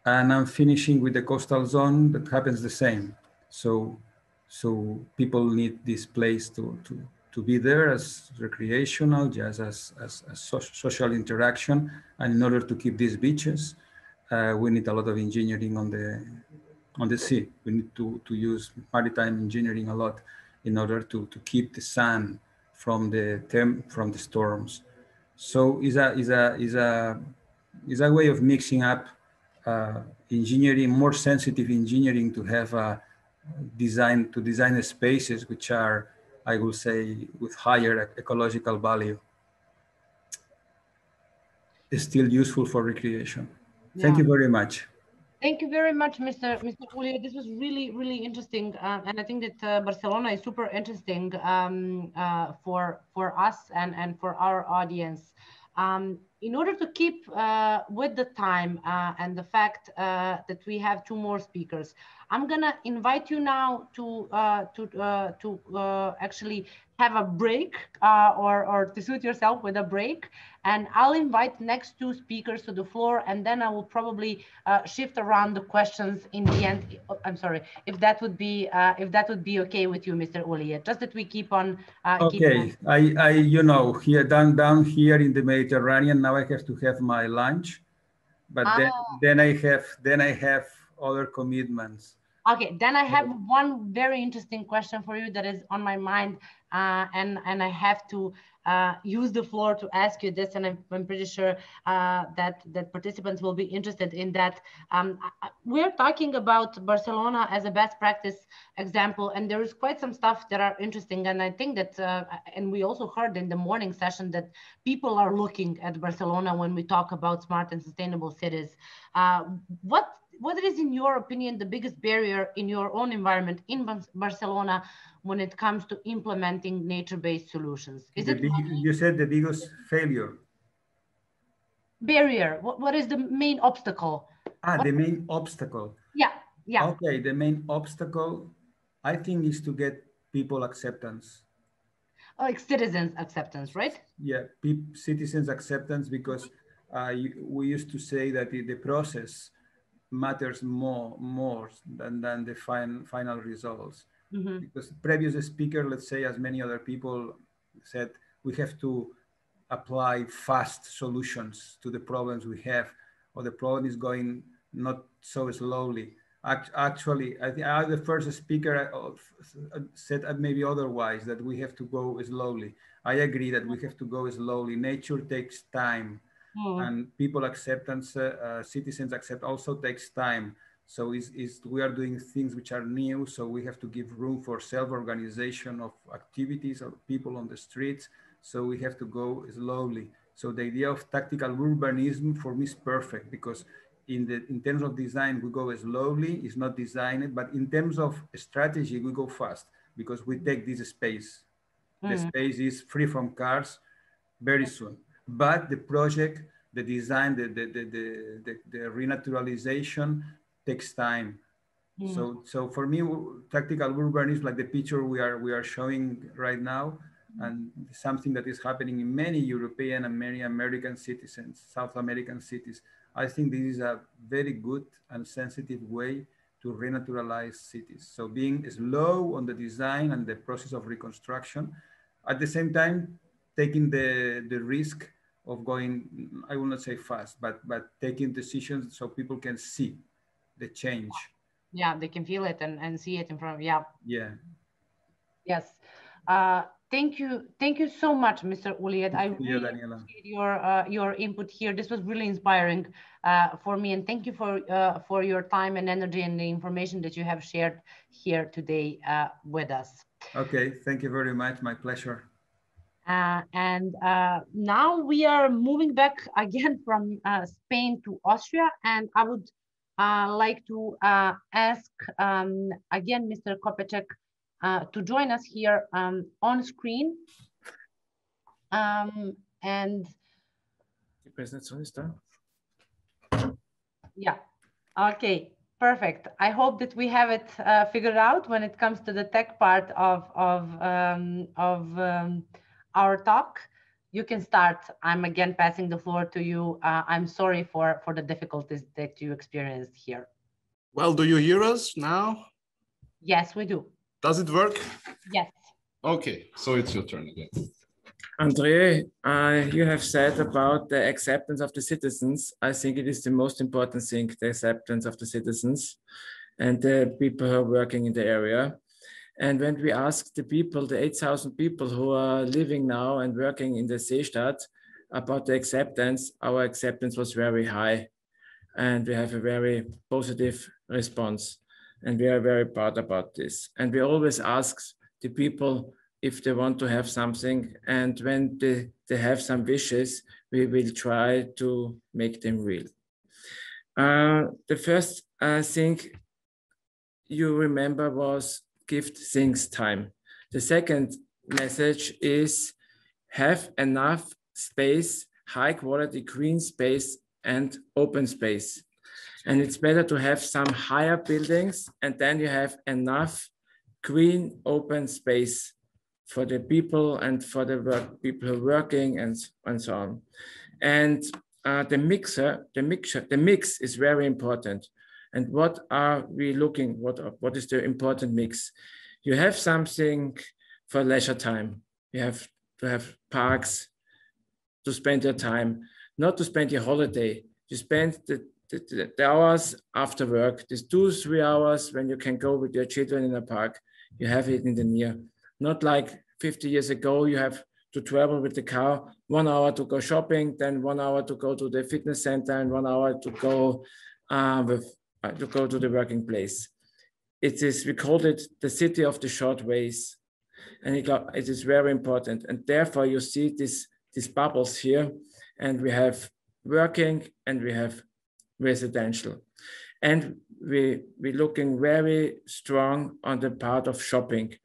And I'm finishing with the coastal zone that happens the same. So people need this place to be there as recreational, just as social interaction. And in order to keep these beaches, we need a lot of engineering on the sea. We need to use maritime engineering a lot in order to keep the sun from the storms. So is a way of mixing up engineering, more sensitive engineering to have design the spaces which are, I will say, with higher ecological value. It's still useful for recreation. Yeah. Thank you very much. Thank you very much, Mr. Ulia. This was really, really interesting, and I think that Barcelona is super interesting for us and for our audience. In order to keep with the time and the fact that we have two more speakers, I'm gonna invite you now to actually have a break or to suit yourself with a break, and I'll invite next two speakers to the floor, and then I will probably shift around the questions in the end. I'm sorry, if that would be okay with you, Mr. Ulia, just that we keep on. Okay, I you know, here down here in the Mediterranean, now I have to have my lunch, but then I have other commitments. Okay, then I have one very interesting question for you that is on my mind, and I have to use the floor to ask you this, and I'm pretty sure that participants will be interested in that. We're talking about Barcelona as a best practice example, and there is quite some stuff that are interesting, and I think that, and we also heard in the morning session that people are looking at Barcelona when we talk about smart and sustainable cities. What is, in your opinion, the biggest barrier in your own environment in Barcelona when it comes to implementing nature-based solutions? Is it you said the biggest failure? Barrier. What is the main obstacle? The main obstacle. Yeah. Okay, the main obstacle, I think, is to get people acceptance. Like citizens acceptance, right? Yeah, citizens acceptance, because we used to say that the process matters more than the final results. Mm-hmm. Because previous speaker, let's say, as many other people said, we have to apply fast solutions to the problems we have, or the problem is going not so slowly. Actually, I think the first speaker said maybe otherwise, that we have to go slowly. I agree that we have to go slowly. Nature takes time. And people acceptance, citizens accept also takes time. So we are doing things which are new. So we have to give room for self-organization of activities of people on the streets. So we have to go slowly. So the idea of tactical urbanism for me is perfect, because in terms of design, we go slowly, it's not designed, but in terms of strategy, we go fast, because we take this space. The space is free from cars very soon. But the project, the design, the renaturalization takes time. So for me, tactical urbanism, like the picture we are showing right now, and something that is happening in many European and many American citizens, South American cities, I think this is a very good and sensitive way to renaturalize cities. So being slow on the design and the process of reconstruction, at the same time, taking the risk of going, I will not say fast, but taking decisions so people can see the change. Yeah, they can feel it and see it in front of, yeah. Yeah. Yes. Thank you so much, Mr. Uliet. I really appreciate your input here. This was really inspiring for me, and thank you for your time and energy and the information that you have shared here today with us. Okay, thank you very much. My pleasure. And now we are moving back again from Spain to Austria, and I would like to ask again Mr. Kopeček to join us here on screen. And the presentation is done. Yeah, okay, perfect. I hope that we have it figured out when it comes to the tech part of our talk. You can start. I'm again passing the floor to you. I'm sorry for the difficulties that you experienced here. Well, do you hear us now? Yes, we do. Does it work? Yes. Okay, so it's your turn again. Andre, you have said about the acceptance of the citizens. I think it is the most important thing, the acceptance of the citizens and the people who are working in the area. And when we asked the people, the 8,000 people who are living now and working in the Seestadt about the acceptance, our acceptance was very high. And we have a very positive response. And we are very proud about this. And we always ask the people if they want to have something. And when they have some wishes, we will try to make them real. The first thing you remember was give things time. The second message is have enough space, high quality green space and open space. And it's better to have some higher buildings and then you have enough green open space for the people and for the people who are working and so on. And the mix is very important. And what are we looking, what is the important mix? You have something for leisure time. You have to have parks to spend your time, not to spend your holiday. You spend the hours after work, these 2-3 hours when you can go with your children in a park, you have it in the near. Not like 50 years ago, you have to travel with the car, 1 hour to go shopping, then 1 hour to go to the fitness center and 1 hour to go to the working place. It is, we called it the city of the short ways. And it is very important. And therefore you see these bubbles here, and we have working and we have residential. And we're looking very strong on the part of shopping.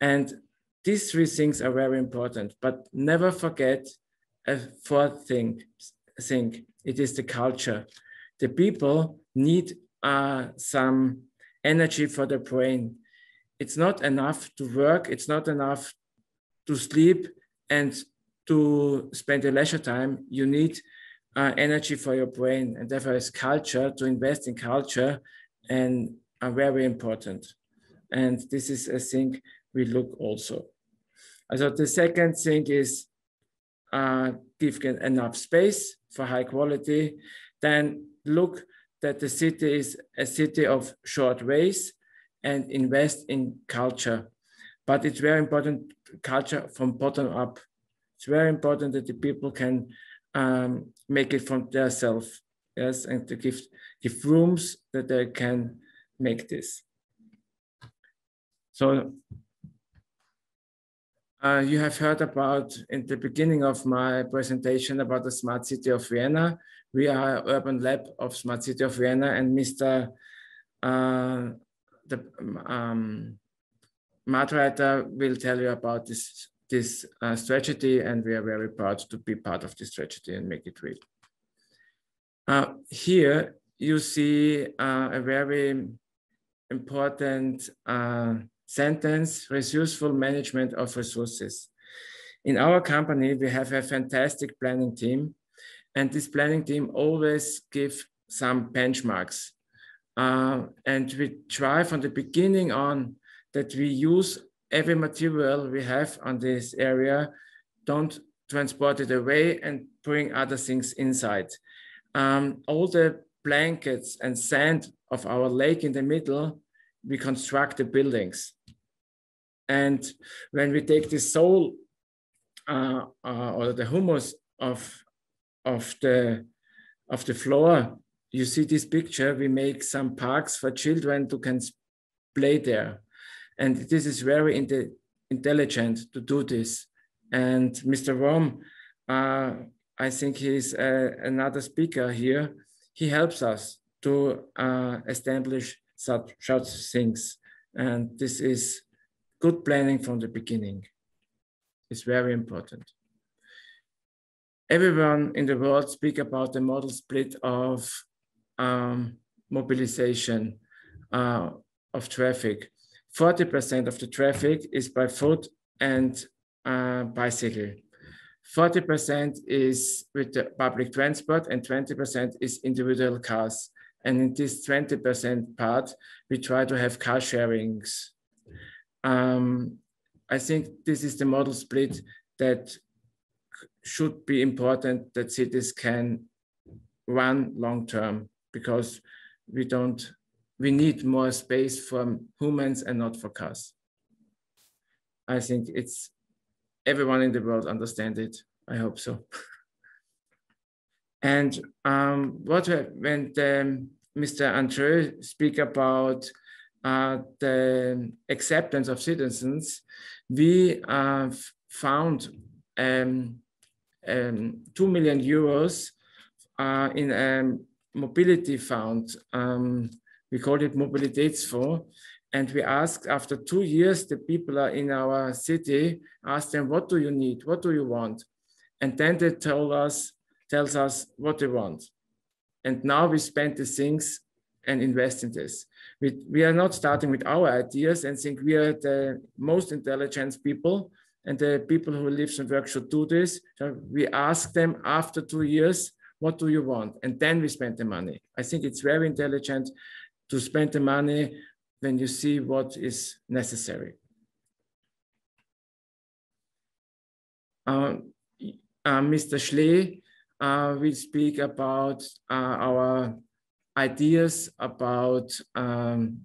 And these three things are very important, but never forget a fourth thing. It is the culture. The people need some energy for the brain. It's not enough to work. It's not enough to sleep and to spend your leisure time. You need energy for your brain, and therefore is culture, to invest in culture, and are very important. And this is a thing we look also. So the second thing is give enough space for high quality. Then look that the city is a city of short ways and invest in culture. But it's very important, culture from bottom up. It's very important that the people can make it from themselves, yes, and to give rooms that they can make this. So you have heard about, in the beginning of my presentation, about the Smart City of Vienna. We are an urban lab of Smart City of Vienna, and Mr. Madreiter will tell you about this strategy, and we are very proud to be part of this strategy and make it real. Here you see a very important sentence: resourceful management of resources. In our company, we have a fantastic planning team, and this planning team always gives some benchmarks. And we try from the beginning on that we use every material we have on this area, don't transport it away and bring other things inside. All the blankets and sand of our lake in the middle, we construct the buildings. And when we take the soil or the humus of the floor, you see this picture, we make some parks for children who can play there. And this is very intelligent to do this. And Mr. Rom, I think he's another speaker here. He helps us to establish such things. And this is good planning from the beginning. It's very important. Everyone in the world speaks about the model split of mobilization of traffic. 40% of the traffic is by foot and bicycle. 40% is with the public transport and 20% is individual cars. And in this 20% part, we try to have car sharings. I think this is the model split that should be important, that cities can run long-term, because we need more space for humans and not for cars. I think it's everyone in the world understands it. I hope so. And when Mr. Andreu speak about the acceptance of citizens, we found 2 million euros in a mobility fund. We called it Mobilitätsfonds. And we asked after 2 years, the people are in our city, asked them, what do you need? What do you want? And then they tells us what they want. And now we spend the things and invest in this. We are not starting with our ideas and think we are the most intelligent people, and the people who live and work should do this. So we ask them after 2 years, what do you want? And then we spend the money. I think it's very intelligent to spend the money when you see what is necessary. Mr. Schlee will speak about our ideas about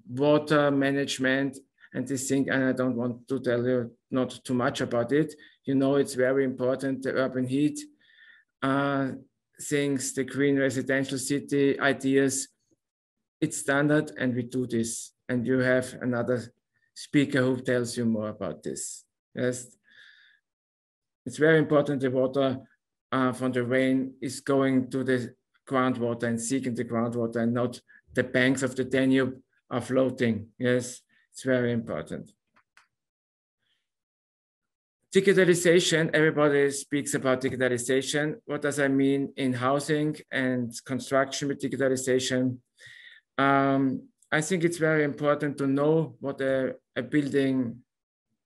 water management and this thing, and I don't want to tell you not too much about it. You know, it's very important, the urban heat things, the green residential city ideas. It's standard, and we do this. And you have another speaker who tells you more about this. Yes, it's very important the water from the rain is going to the groundwater and seeking the groundwater, and not the banks of the Danube are floating. Yes, it's very important. Digitalization, everybody speaks about digitalization. What does I mean in housing and construction with digitalization? I think it's very important to know what a building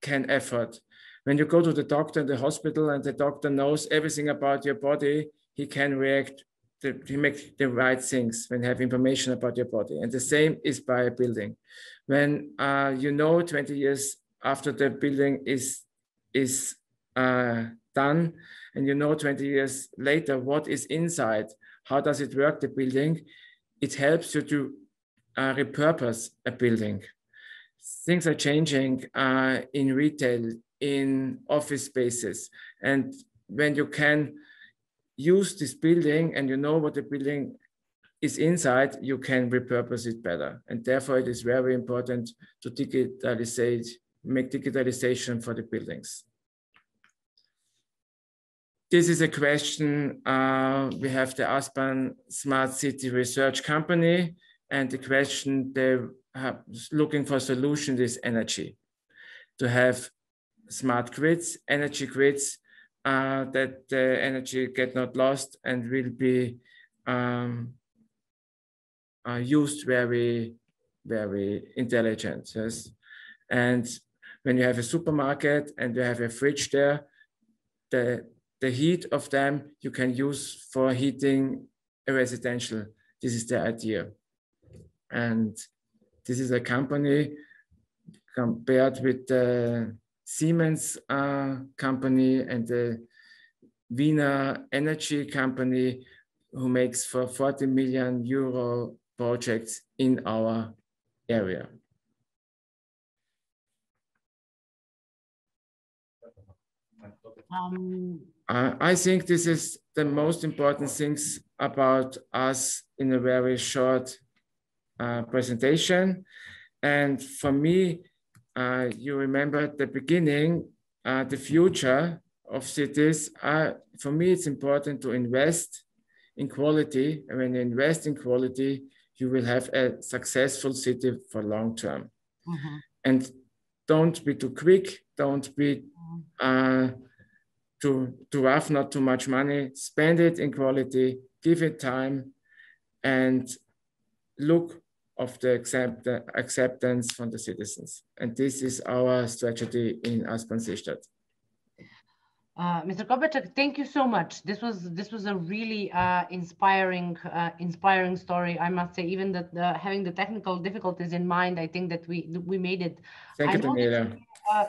can afford. When you go to the doctor in the hospital and the doctor knows everything about your body, he can react, he makes the right things when you have information about your body. And the same is by a building. When you know 20 years after the building is done, and you know 20 years later what is inside, how does it work, the building, it helps you to repurpose a building. Things are changing in retail, in office spaces. And when you can use this building and you know what the building is inside, you can repurpose it better. And therefore it is very important to make digitalization for the buildings. This is a question. We have the Aspan Smart City Research Company, and the question they're looking for solution is energy. To have smart grids, energy grids, that the energy get not lost and will be used very, very intelligent. Yes? And when you have a supermarket and you have a fridge there, the heat of them you can use for heating a residential. This is the idea. And this is a company compared with the Siemens company and the Vienna energy company, who makes for 40 million euro projects in our area. I think this is the most important things about us in a very short presentation. And for me, you remember at the beginning, the future of cities. For me, it's important to invest in quality. And when you invest in quality, you will have a successful city for long term. Mm-hmm. And don't be too quick. Don't be too rough, not too much money. Spend it in quality, give it time, and look of the acceptance from the citizens. And this is our strategy in Aspan-Seestadt. Mr. Kopacek, thank you so much. This was a really inspiring story. I must say, even that having the technical difficulties in mind, I think that we made it. Thank you, Daniela.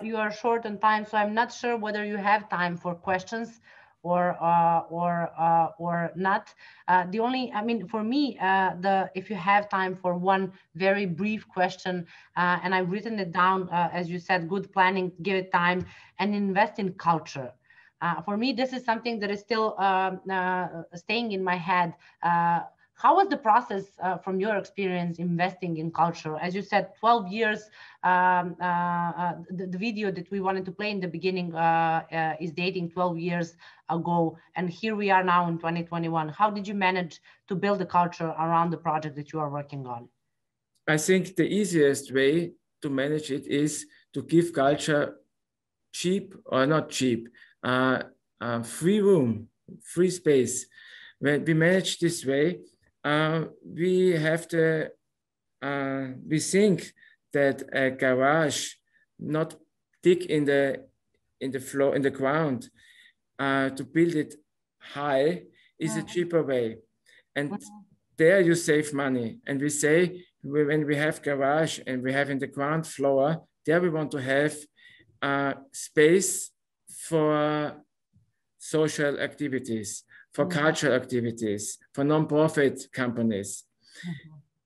You are short on time, so I'm not sure whether you have time for questions or not. The only, I mean, for me, if you have time for one very brief question, and I've written it down, as you said, good planning, give it time, and invest in culture. For me, this is something that is still staying in my head. How was the process from your experience investing in culture? As you said, 12 years, the video that we wanted to play in the beginning is dating 12 years ago. And here we are now in 2021. How did you manage to build a culture around the project that you are working on? I think the easiest way to manage it is to give culture cheap or not cheap, free room, free space. When we manage this way, we have to, we think that a garage not dig in the floor, in the ground, to build it high is a cheaper way. And there you save money. And we say, when we have garage and we have in the ground floor, there we want to have space for social activities, for cultural activities, for non-profit companies.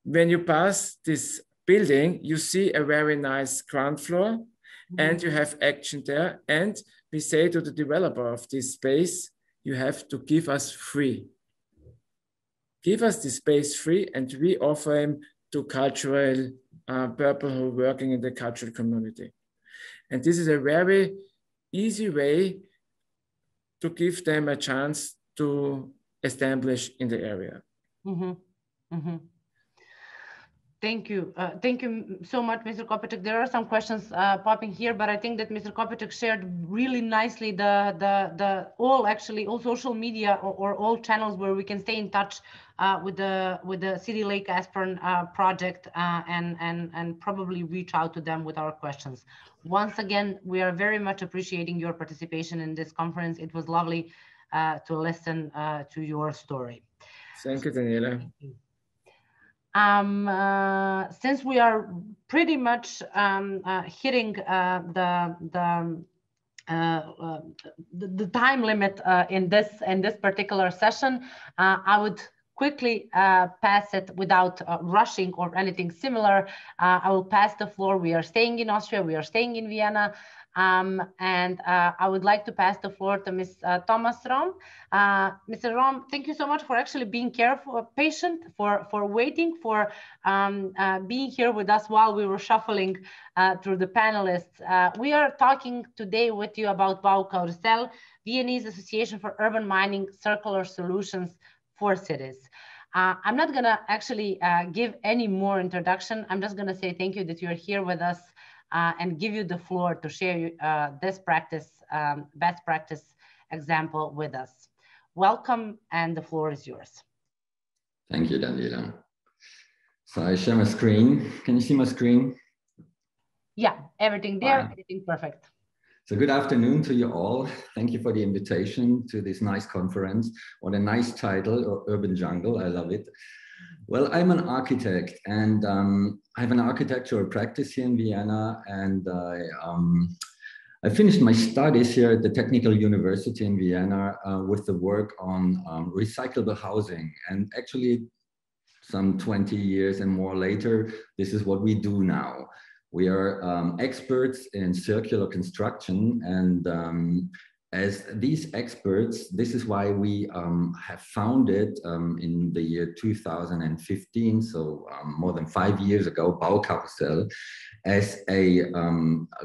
When you pass this building, you see a very nice ground floor and you have action there. And we say to the developer of this space, you have to give us free. Give us the space free, and we offer him to cultural people who are working in the cultural community. And this is a very easy way to give them a chance to establish in the area. Thank you. Thank you so much, Mr. Kopiček. There are some questions popping here, but I think that Mr. Kopiček shared really nicely all social media or all channels where we can stay in touch with the City Lake Aspern project and probably reach out to them with our questions. Once again, we are very much appreciating your participation in this conference. It was lovely to listen to your story. Thank you, Daniela. Since we are pretty much hitting the time limit in this particular session, I would quickly pass it without rushing or anything similar. I will pass the floor. We are staying in Austria. We are staying in Vienna. And I would like to pass the floor to Ms. Thomas Rom. Mr. Rom, thank you so much for actually being patient, for waiting, for being here with us while we were shuffling through the panelists. We are talking today with you about Baukarussell, Viennese Association for Urban Mining Circular Solutions for Cities. I'm not going to actually give any more introduction. I'm just going to say thank you that you're here with us. And give you the floor to share this best practice example with us. Welcome, and the floor is yours. Thank you, Daniela. So I share my screen. Can you see my screen? Yeah, everything there, everything perfect. So good afternoon to you all. Thank you for the invitation to this nice conference. What a nice title, Urban Jungle, I love it. Well, I'm an architect, and I have an architectural practice here in Vienna, and I finished my studies here at the Technical University in Vienna with the work on recyclable housing. And actually, some 20 years and more later, this is what we do now. We are experts in circular construction, and as these experts, this is why we have founded in the year 2015, so more than 5 years ago, Baukarussell, as a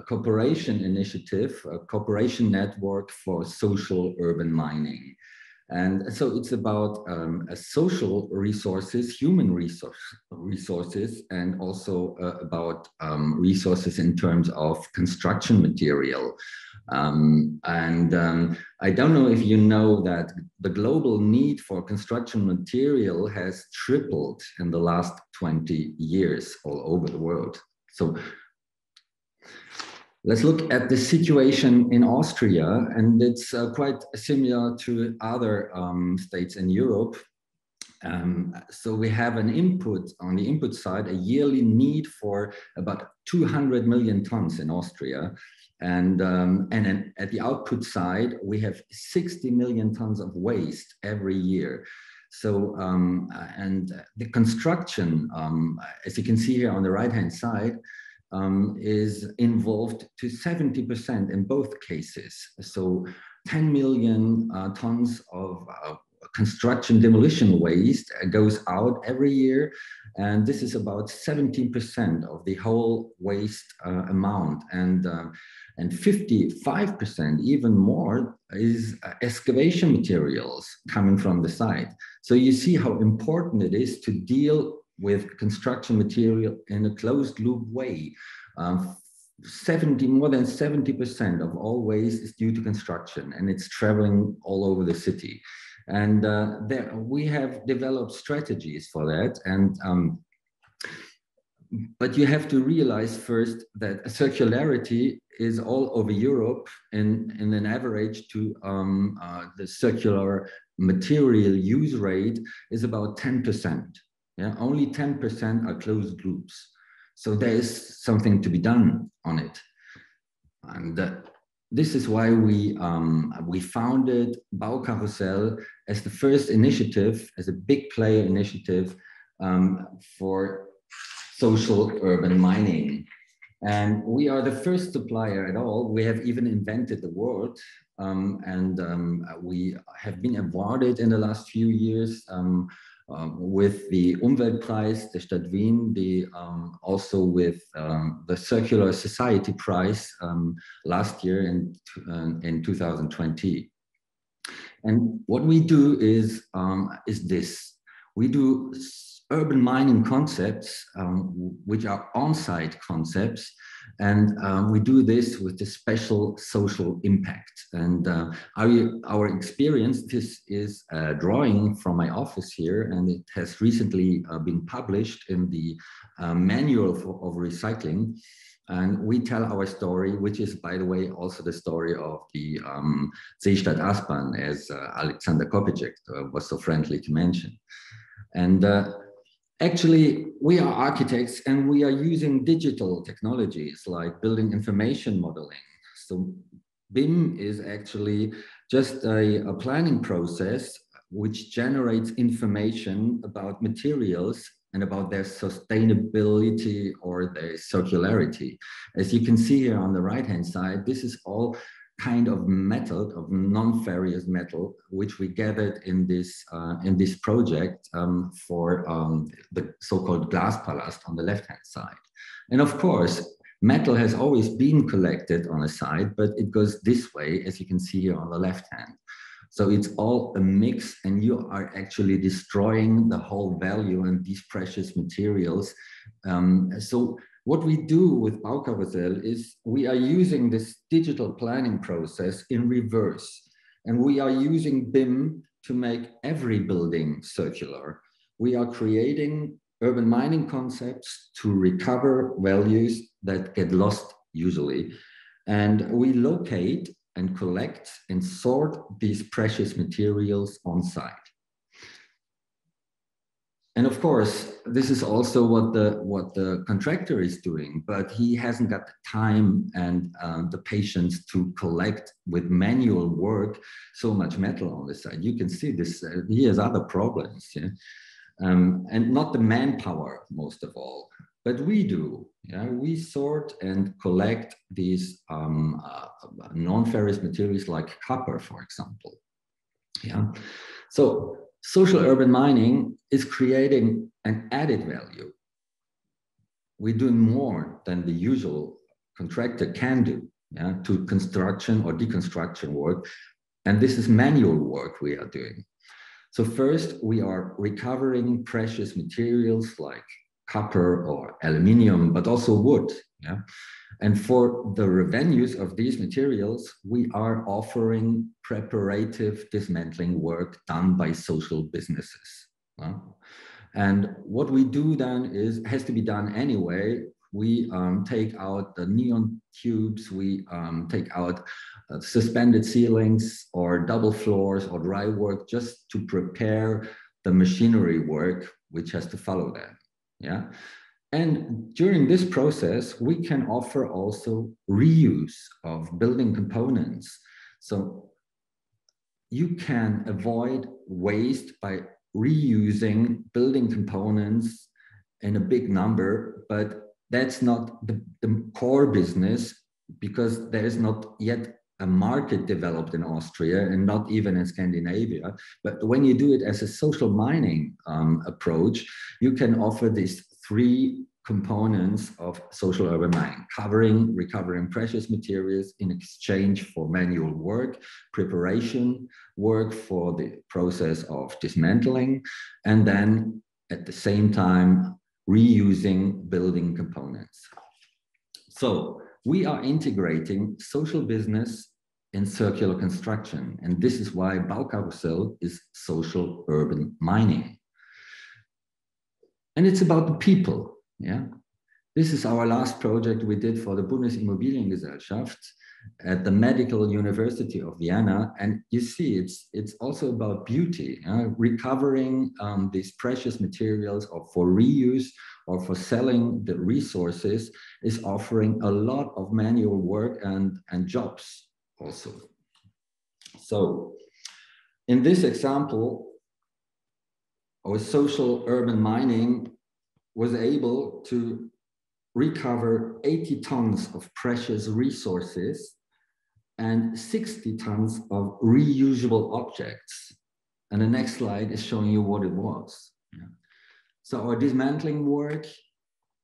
cooperation initiative, a cooperation network for social urban mining. And so it's about social resources, human resources, and also about resources in terms of construction material. I don't know if you know that the global need for construction material has tripled in the last 20 years all over the world. So let's look at the situation in Austria, and it's quite similar to other states in Europe. So we have an input, on the input side, a yearly need for about 200 million tons in Austria. And then at the output side, we have 60 million tons of waste every year. So, and the construction, as you can see here on the right-hand side, is involved to 70% in both cases. So 10 million tons of construction demolition waste goes out every year. And this is about 17% of the whole waste amount. And 55%, even more, is excavation materials coming from the site. So you see how important it is to deal with construction material in a closed loop way. More than 70% of all waste is due to construction, and it's traveling all over the city. And we have developed strategies for that. And but you have to realize first that circularity is all over Europe, in an average to the circular material use rate is about 10%. Yeah, only 10% are closed loops. So there is something to be done on it. And this is why we founded Baukarussell as the first initiative, as a big player initiative for social urban mining. And we are the first supplier at all. We have even invented the word, we have been awarded in the last few years with the Umweltpreis der Stadt Wien, also with the Circular Society Prize last year in 2020. And what we do is this. We do urban mining concepts, which are on-site concepts, and we do this with the special social impact. And our experience, this is a drawing from my office here, and it has recently been published in the Manual of Recycling. And we tell our story, which is, by the way, also the story of the Seestadt Aspern, as Alexander Kopicek was so friendly to mention. And actually, we are architects, and we are using digital technologies like building information modeling. So BIM is actually just a planning process which generates information about materials and about their sustainability or their circularity. As you can see here on the right-hand side, this is all kind of metal, of non-ferrous metal, which we gathered in this project for the so-called glass palast on the left-hand side. And of course, metal has always been collected on a side, but it goes this way, as you can see here on the left hand. So it's all a mix, and you are actually destroying the whole value and these precious materials. So what we do with Baukarussell is we are using this digital planning process in reverse, and we are using BIM to make every building circular. We are creating urban mining concepts to recover values that get lost usually. And we locate and collect and sort these precious materials on site. And of course, this is also what the contractor is doing, but he hasn't got the time and the patience to collect with manual work so much metal on the side. You can see this, he has other problems, yeah? And not the manpower, most of all, but we do. Yeah? We sort and collect these non-ferrous materials like copper, for example. Yeah. So social urban mining is creating an added value. We're doing more than the usual contractor can do, yeah, to construction or deconstruction work. And this is manual work we are doing. So first, we are recovering precious materials like copper or aluminium, but also wood. Yeah? And for the revenues of these materials, we are offering preparative dismantling work done by social businesses. And what we do then has to be done anyway. We take out the neon tubes, we take out suspended ceilings or double floors or dry work just to prepare the machinery work which has to follow that. Yeah. And during this process, we can offer also reuse of building components. So you can avoid waste by reusing building components in a big number, but that's not the core business, because there is not yet a market developed in Austria and not even in Scandinavia. But when you do it as a social mining approach, you can offer these three components of social urban mining, recovering precious materials in exchange for manual work, preparation work for the process of dismantling, and then at the same time, reusing building components. So we are integrating social business in circular construction. And this is why Baukarussell is social urban mining. And it's about the people. Yeah, this is our last project we did for the Bundesimmobiliengesellschaft at the Medical University of Vienna. And you see, it's also about beauty, recovering these precious materials or for reuse or for selling the resources is offering a lot of manual work and jobs also. So in this example, our social urban mining was able to recover 80 tons of precious resources and 60 tons of reusable objects. And the next slide is showing you what it was. Yeah. So our dismantling work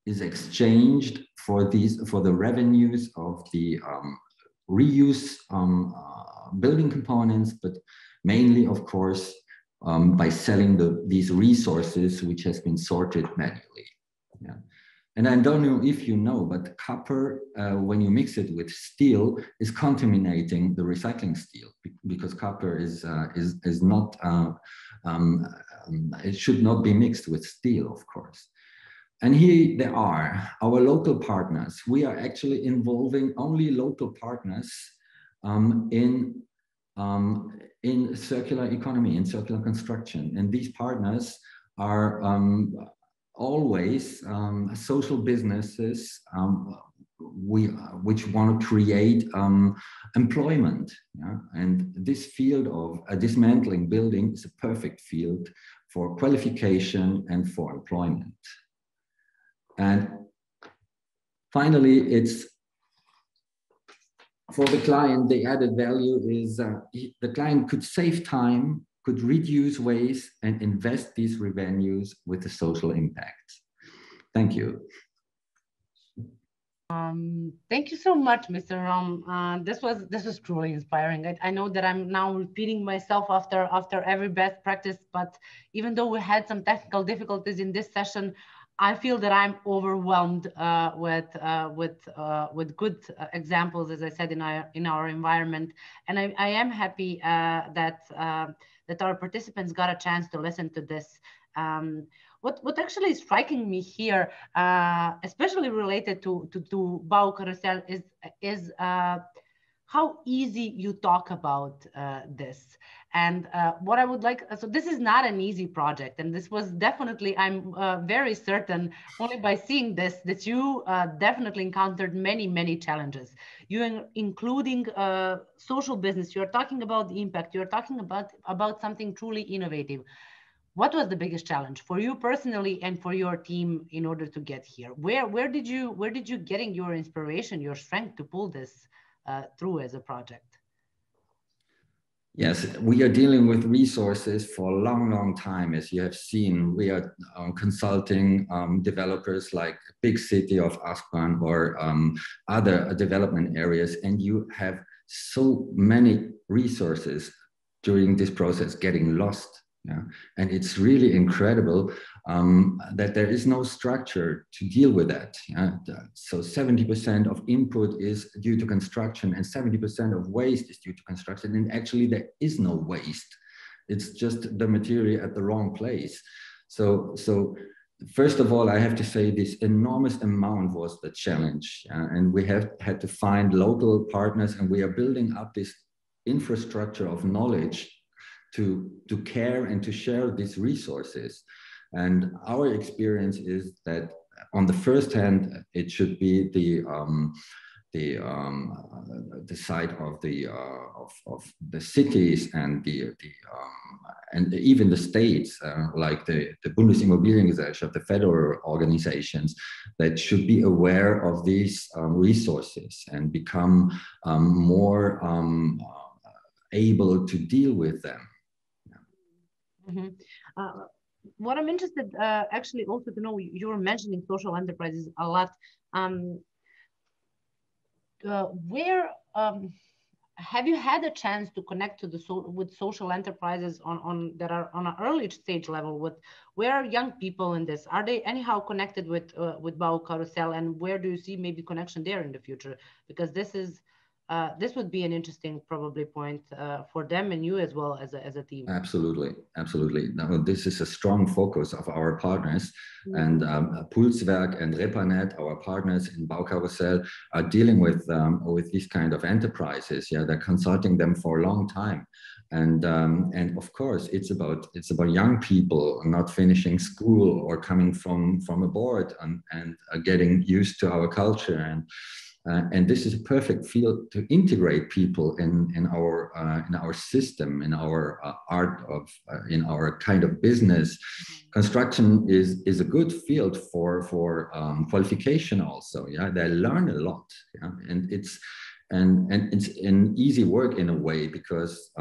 is exchanged for the revenues of the reuse building components, but mainly, of course, by selling these resources, which has been sorted manually. Yeah. And I don't know if you know, but copper, when you mix it with steel, is contaminating the recycling steel because copper is not, it should not be mixed with steel, of course. And here they are, our local partners. We are actually involving only local partners in circular economy, in circular construction. And these partners are always social businesses which want to create employment. Yeah? And this field of dismantling building is a perfect field for qualification and for employment. And finally, it's for the client, the added value is the client could save time, could reduce waste, and invest these revenues with the social impact. Thank you. Thank you so much, Mr. Rom. This was truly inspiring. I know that I'm now repeating myself after every best practice, but even though we had some technical difficulties in this session, I feel that I'm overwhelmed with good examples, as I said, in our environment, and I am happy that our participants got a chance to listen to this. What actually is striking me here, especially related to Baukarussell, is how easy you talk about this. And what I would like, so this is not an easy project, and this was definitely, I'm very certain, only by seeing this, that you definitely encountered many challenges. You including social business, you're talking about the impact, you're talking about something truly innovative. What was the biggest challenge for you personally and for your team in order to get here? Where did you getting your inspiration, your strength to pull this through as a project? Yes, we are dealing with resources for a long time. As you have seen, we are consulting developers like big city of Aspern or other development areas, and you have so many resources during this process getting lost. Yeah. And it's really incredible that there is no structure to deal with that. Yeah. So 70% of input is due to construction and 70% of waste is due to construction. And actually there is no waste. It's just the material at the wrong place. So first of all, I have to say this enormous amount was the challenge. And we have had to find local partners, and we are building up this infrastructure of knowledge to care and to share these resources. And our experience is that on the first hand, it should be the the side of the cities and and even the states, like the Bundesimmobiliengesellschaft, the federal organizations, that should be aware of these resources and become more able to deal with them. Mm-hmm. What I'm interested actually also to know, you were mentioning social enterprises a lot. Where have you had a chance to connect to with social enterprises that are on an early stage level? Where are young people in this? Are they anyhow connected with Bau Carousel, and where do you see maybe connection there in the future? Because this would be an interesting probably point for them and you as well as a team. Absolutely, absolutely. Now, this is a strong focus of our partners, and Pulswerk and Repanet, our partners in Bau Carousel, are dealing with these kind of enterprises. Yeah, they're consulting them for a long time, and of course, it's about young people not finishing school or coming from abroad and getting used to our culture. And this is a perfect field to integrate people in our system, in our art of, in our kind of business. Construction is a good field for qualification also. Yeah, they learn a lot. Yeah, and it's an easy work in a way because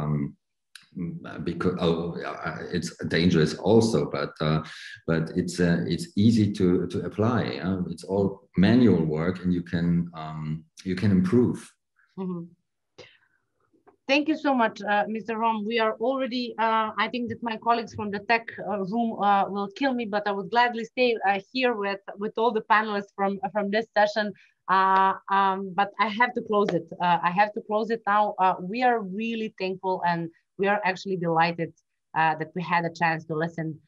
it's dangerous also, but it's easy to apply. It's all manual work, and you can improve. Mm-hmm. Thank you so much, Mr. Rom. We are already, I think that my colleagues from the tech room will kill me, but I would gladly stay here with all the panelists from this session. But I have to close it. I have to close it now. We are really thankful, and we are actually delighted that we had a chance to listen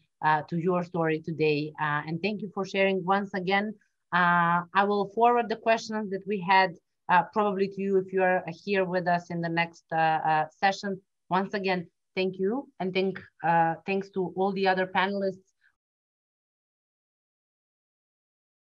to your story today. And thank you for sharing once again. I will forward the questions that we had probably to you if you are here with us in the next session. Once again, thank you. And thanks to all the other panelists